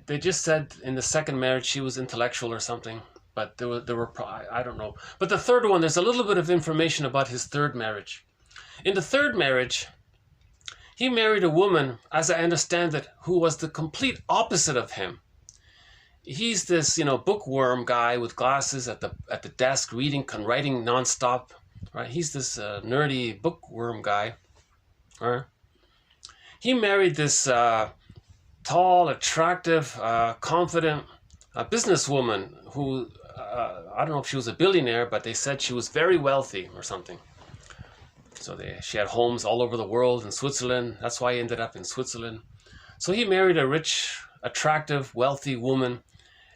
They just said in the second marriage she was intellectual or something. But there were I don't know. But the third one, there's a little bit of information about his third marriage. In the third marriage, he married a woman, as I understand it, who was the complete opposite of him. He's this, bookworm guy with glasses at the desk, writing nonstop, right? He's this nerdy bookworm guy. Right? He married this tall, attractive, confident businesswoman who, I don't know if she was a billionaire, but they said she was very wealthy or something. So she had homes all over the world in Switzerland. That's why he ended up in Switzerland. So he married a rich, attractive, wealthy woman.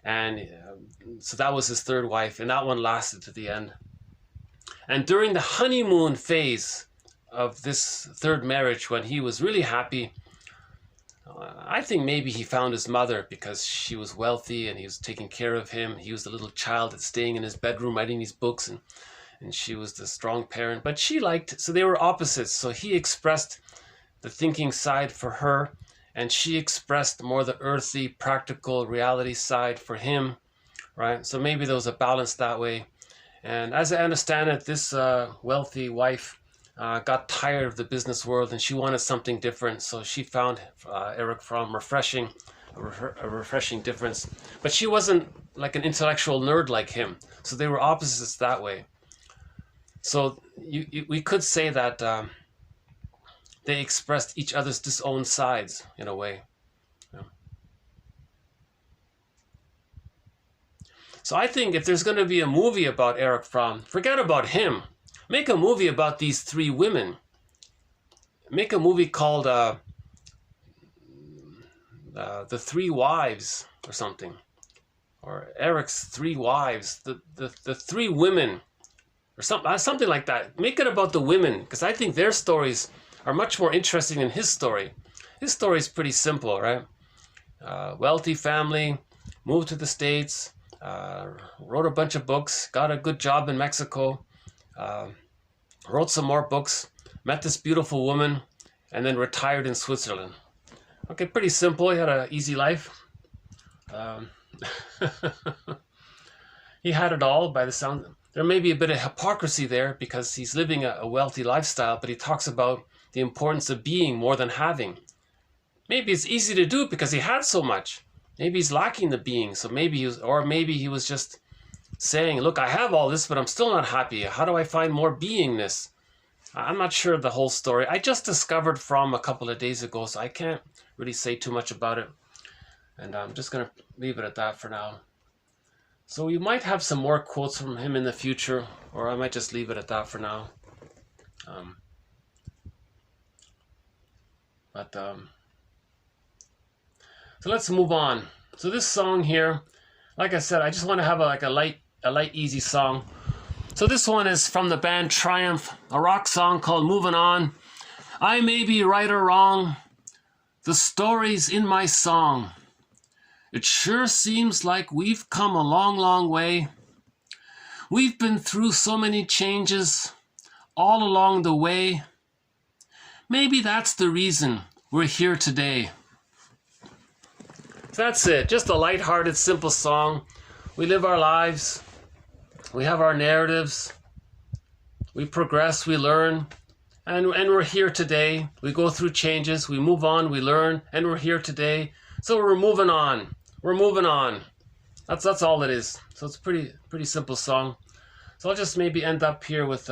And so that was his third wife. And that one lasted to the end. And during the honeymoon phase of this third marriage, when he was really happy, I think maybe he found his mother because she was wealthy and he was taking care of him. He was the little child that's staying in his bedroom writing these books, and she was the strong parent. But she liked, so they were opposites. So he expressed the thinking side for her, and she expressed more the earthy, practical, reality side for him, right? So maybe there was a balance that way. And as I understand it, this wealthy wife got tired of the business world and she wanted something different. So she found Erich Fromm refreshing, a refreshing difference. But she wasn't like an intellectual nerd like him. So they were opposites that way. So we could say that they expressed each other's disowned sides in a way. Yeah. So I think if there's going to be a movie about Erich Fromm, forget about him. Make a movie about these 3 women. Make a movie called The 3 Wives or something. Or Erich's 3 Wives. The 3 women. Or something like that. Make it about the women. Because I think their stories are much more interesting than his story. His story is pretty simple, right? Wealthy family, moved to the States, wrote a bunch of books, got a good job in Mexico, wrote some more books, met this beautiful woman, and then retired in Switzerland. Okay, pretty simple. He had an easy life. Um, he had it all by the sound. There may be a bit of hypocrisy there because he's living a wealthy lifestyle, but he talks about the importance of being more than having. Maybe it's easy to do because he had so much. Maybe he's lacking the being. So maybe he was just saying, look, I have all this, but I'm still not happy. How do I find more beingness? I'm not sure of the whole story. I just discovered from a couple of days ago, so I can't really say too much about it. And I'm just going to leave it at that for now. So we might have some more quotes from him in the future, or I might just leave it at that for now. So let's move on. So this song here, like I said, I just want to have a light, easy song. So this one is from the band Triumph, a rock song called Moving On. I may be right or wrong, the story's in my song. It sure seems like we've come a long, long way. We've been through so many changes all along the way. Maybe that's the reason we're here today. So that's it. Just a lighthearted, simple song. We live our lives. We have our narratives. We progress, we learn. And we're here today. We go through changes. We move on, we learn. And we're here today. So we're moving on. We're moving on. That's all it is. So it's a pretty simple song. So I'll just maybe end up here with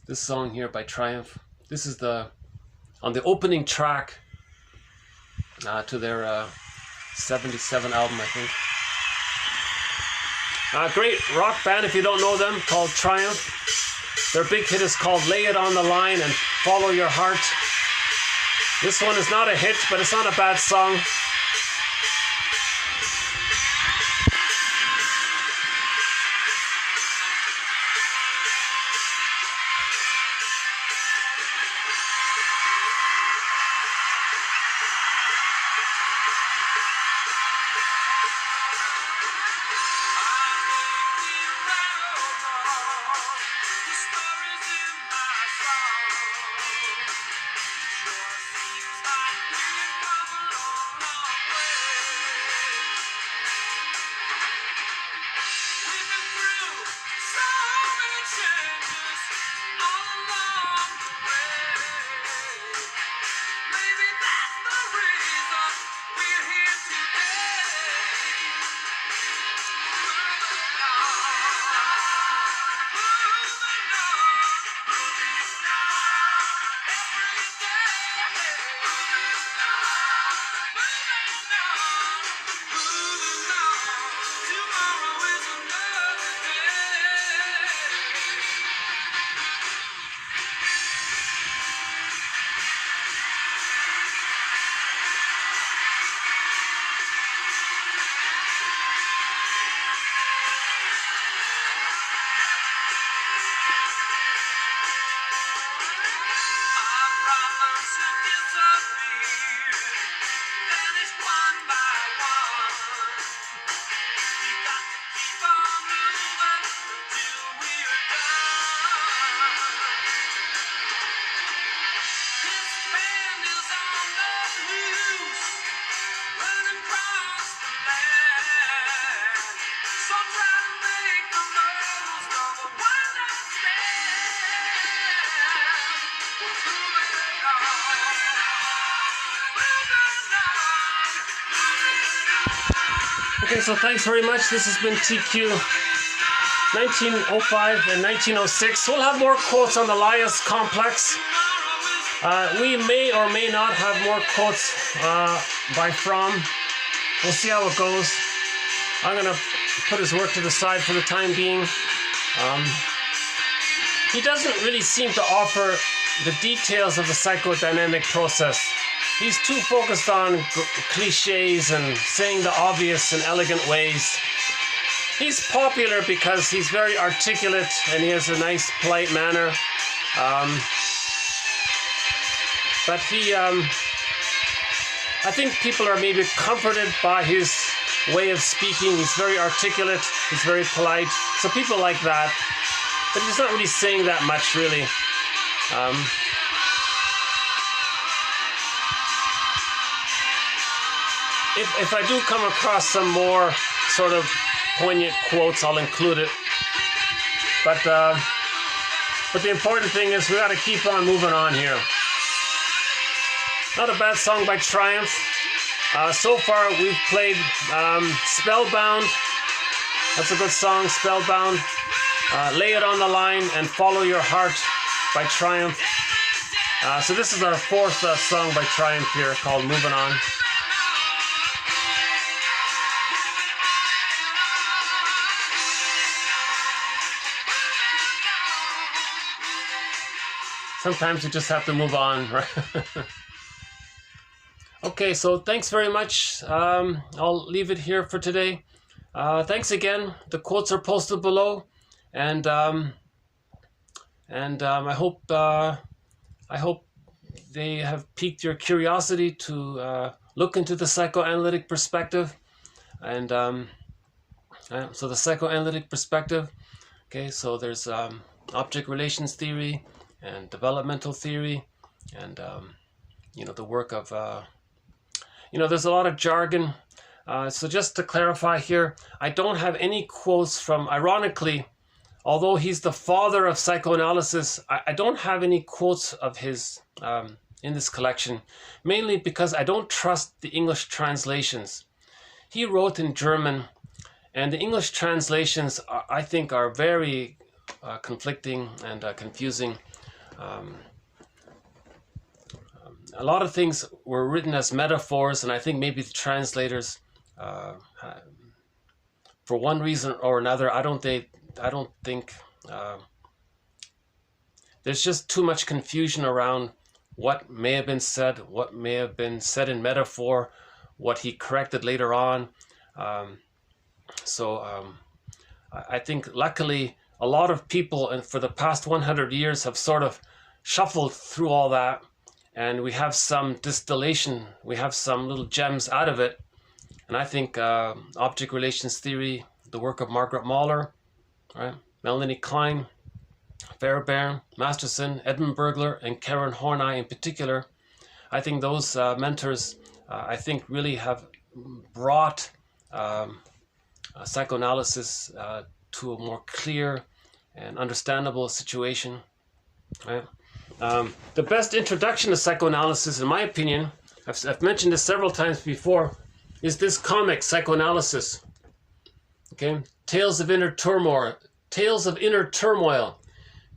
this song here by Triumph. This is on the opening track to their 77 album, I think. Great rock band, if you don't know them, called Triumph. Their big hit is called Lay It on the Line and Follow Your Heart. This one is not a hit, but it's not a bad song. Okay, so thanks very much. This has been TQ 1905 and 1906. We'll have more quotes on the Lias complex. We may or may not have more quotes by Fromm. We'll see how it goes. I'm going to put his work to the side for the time being. He doesn't really seem to offer the details of the psychodynamic process. He's too focused on cliches and saying the obvious in elegant ways. He's popular because he's very articulate and he has a nice, polite manner. But I think people are maybe comforted by his way of speaking. He's very articulate, he's very polite. So people like that. But he's not really saying that much, really. if I do come across some more sort of poignant quotes, I'll include it. But the important thing is we got to keep on moving on here. Not a bad song by Triumph. So far we've played Spellbound. That's a good song, Spellbound. Lay It on the Line and Follow Your Heart by Triumph. So this is our fourth song by Triumph here called Moving On. Sometimes you just have to move on, right? Okay, so thanks very much. I'll leave it here for today. Thanks again. The quotes are posted below, and I hope they have piqued your curiosity to look into the psychoanalytic perspective. And so the psychoanalytic perspective. Okay, so there's object relations theory and developmental theory, and the work of there's a lot of jargon. So just to clarify here, I don't have any quotes from, ironically, although he's the father of psychoanalysis, I don't have any quotes of his in this collection, mainly because I don't trust the English translations. He wrote in German, and the English translations, I think, are very conflicting and confusing. A lot of things were written as metaphors, and I think maybe the translators, for one reason or another, I don't think there's just too much confusion around what may have been said, what may have been said in metaphor, what he corrected later on. I think luckily a lot of people, and for the past 100 years, have sort of shuffled through all that. And we have some distillation, we have some little gems out of it. And I think object relations theory, the work of Margaret Mahler, right? Melanie Klein, Fairbairn, Masterson, Edmund Burglar, and Karen Horney in particular, I think those mentors, I think really have brought psychoanalysis to a more clear and understandable situation, right? The best introduction to psychoanalysis, in my opinion, I've mentioned this several times before, is this comic, Psychoanalysis. Okay, Tales of Inner Turmoil.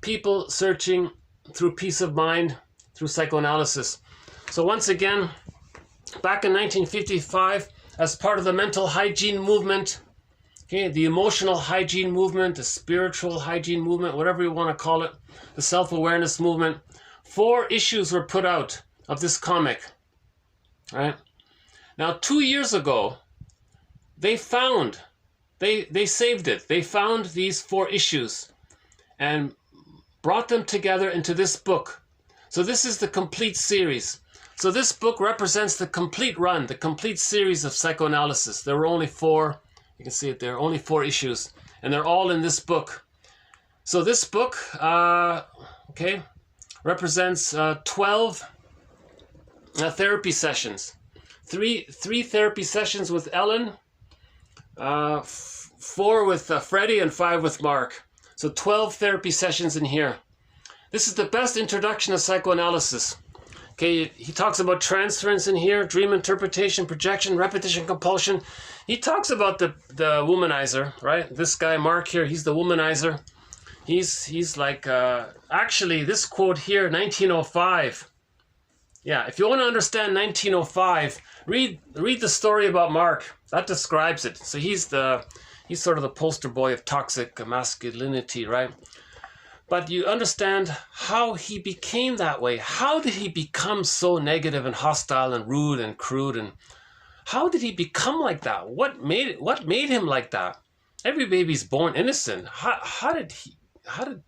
People searching through peace of mind through psychoanalysis. So once again, back in 1955, as part of the mental hygiene movement, okay, the emotional hygiene movement, the spiritual hygiene movement, whatever you want to call it, the self-awareness movement, 4 issues were put out of this comic. Right? Now, 2 years ago, they saved it. They found these 4 issues and brought them together into this book. So this is the complete series. So this book represents the complete run, the complete series of psychoanalysis. There were only 4, you can see it there, only 4 issues, and they're all in this book. So this book, represents 12 therapy sessions. 3 therapy sessions with Ellen, 4 with Freddie, and 5 with Mark. So 12 therapy sessions in here. This is the best introduction to psychoanalysis. Okay, he talks about transference in here, dream interpretation, projection, repetition, compulsion. He talks about the womanizer, right? This guy, Mark here, he's the womanizer. He's like, actually, this quote here, 1905. Yeah, if you want to understand 1905, read the story about Mark. That describes it. So he's sort of the poster boy of toxic masculinity, right? But you understand how he became that way. How did he become so negative and hostile and rude and crude? And how did he become like that? What made him like that? Every baby's born innocent. How did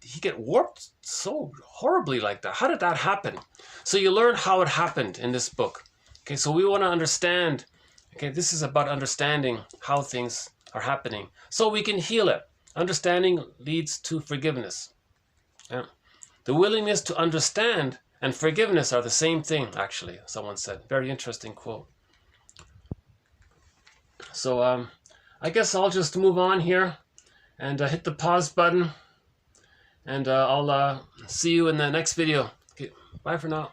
he get warped so horribly like that? How did that happen? So you learn how it happened in this book. Okay, so we want to understand. Okay, this is about understanding how things are happening, so we can heal it. Understanding leads to forgiveness. Yeah. The willingness to understand and forgiveness are the same thing, actually, someone said. Very interesting quote. So I guess I'll just move on here and hit the pause button, and I'll see you in the next video. Okay, bye for now.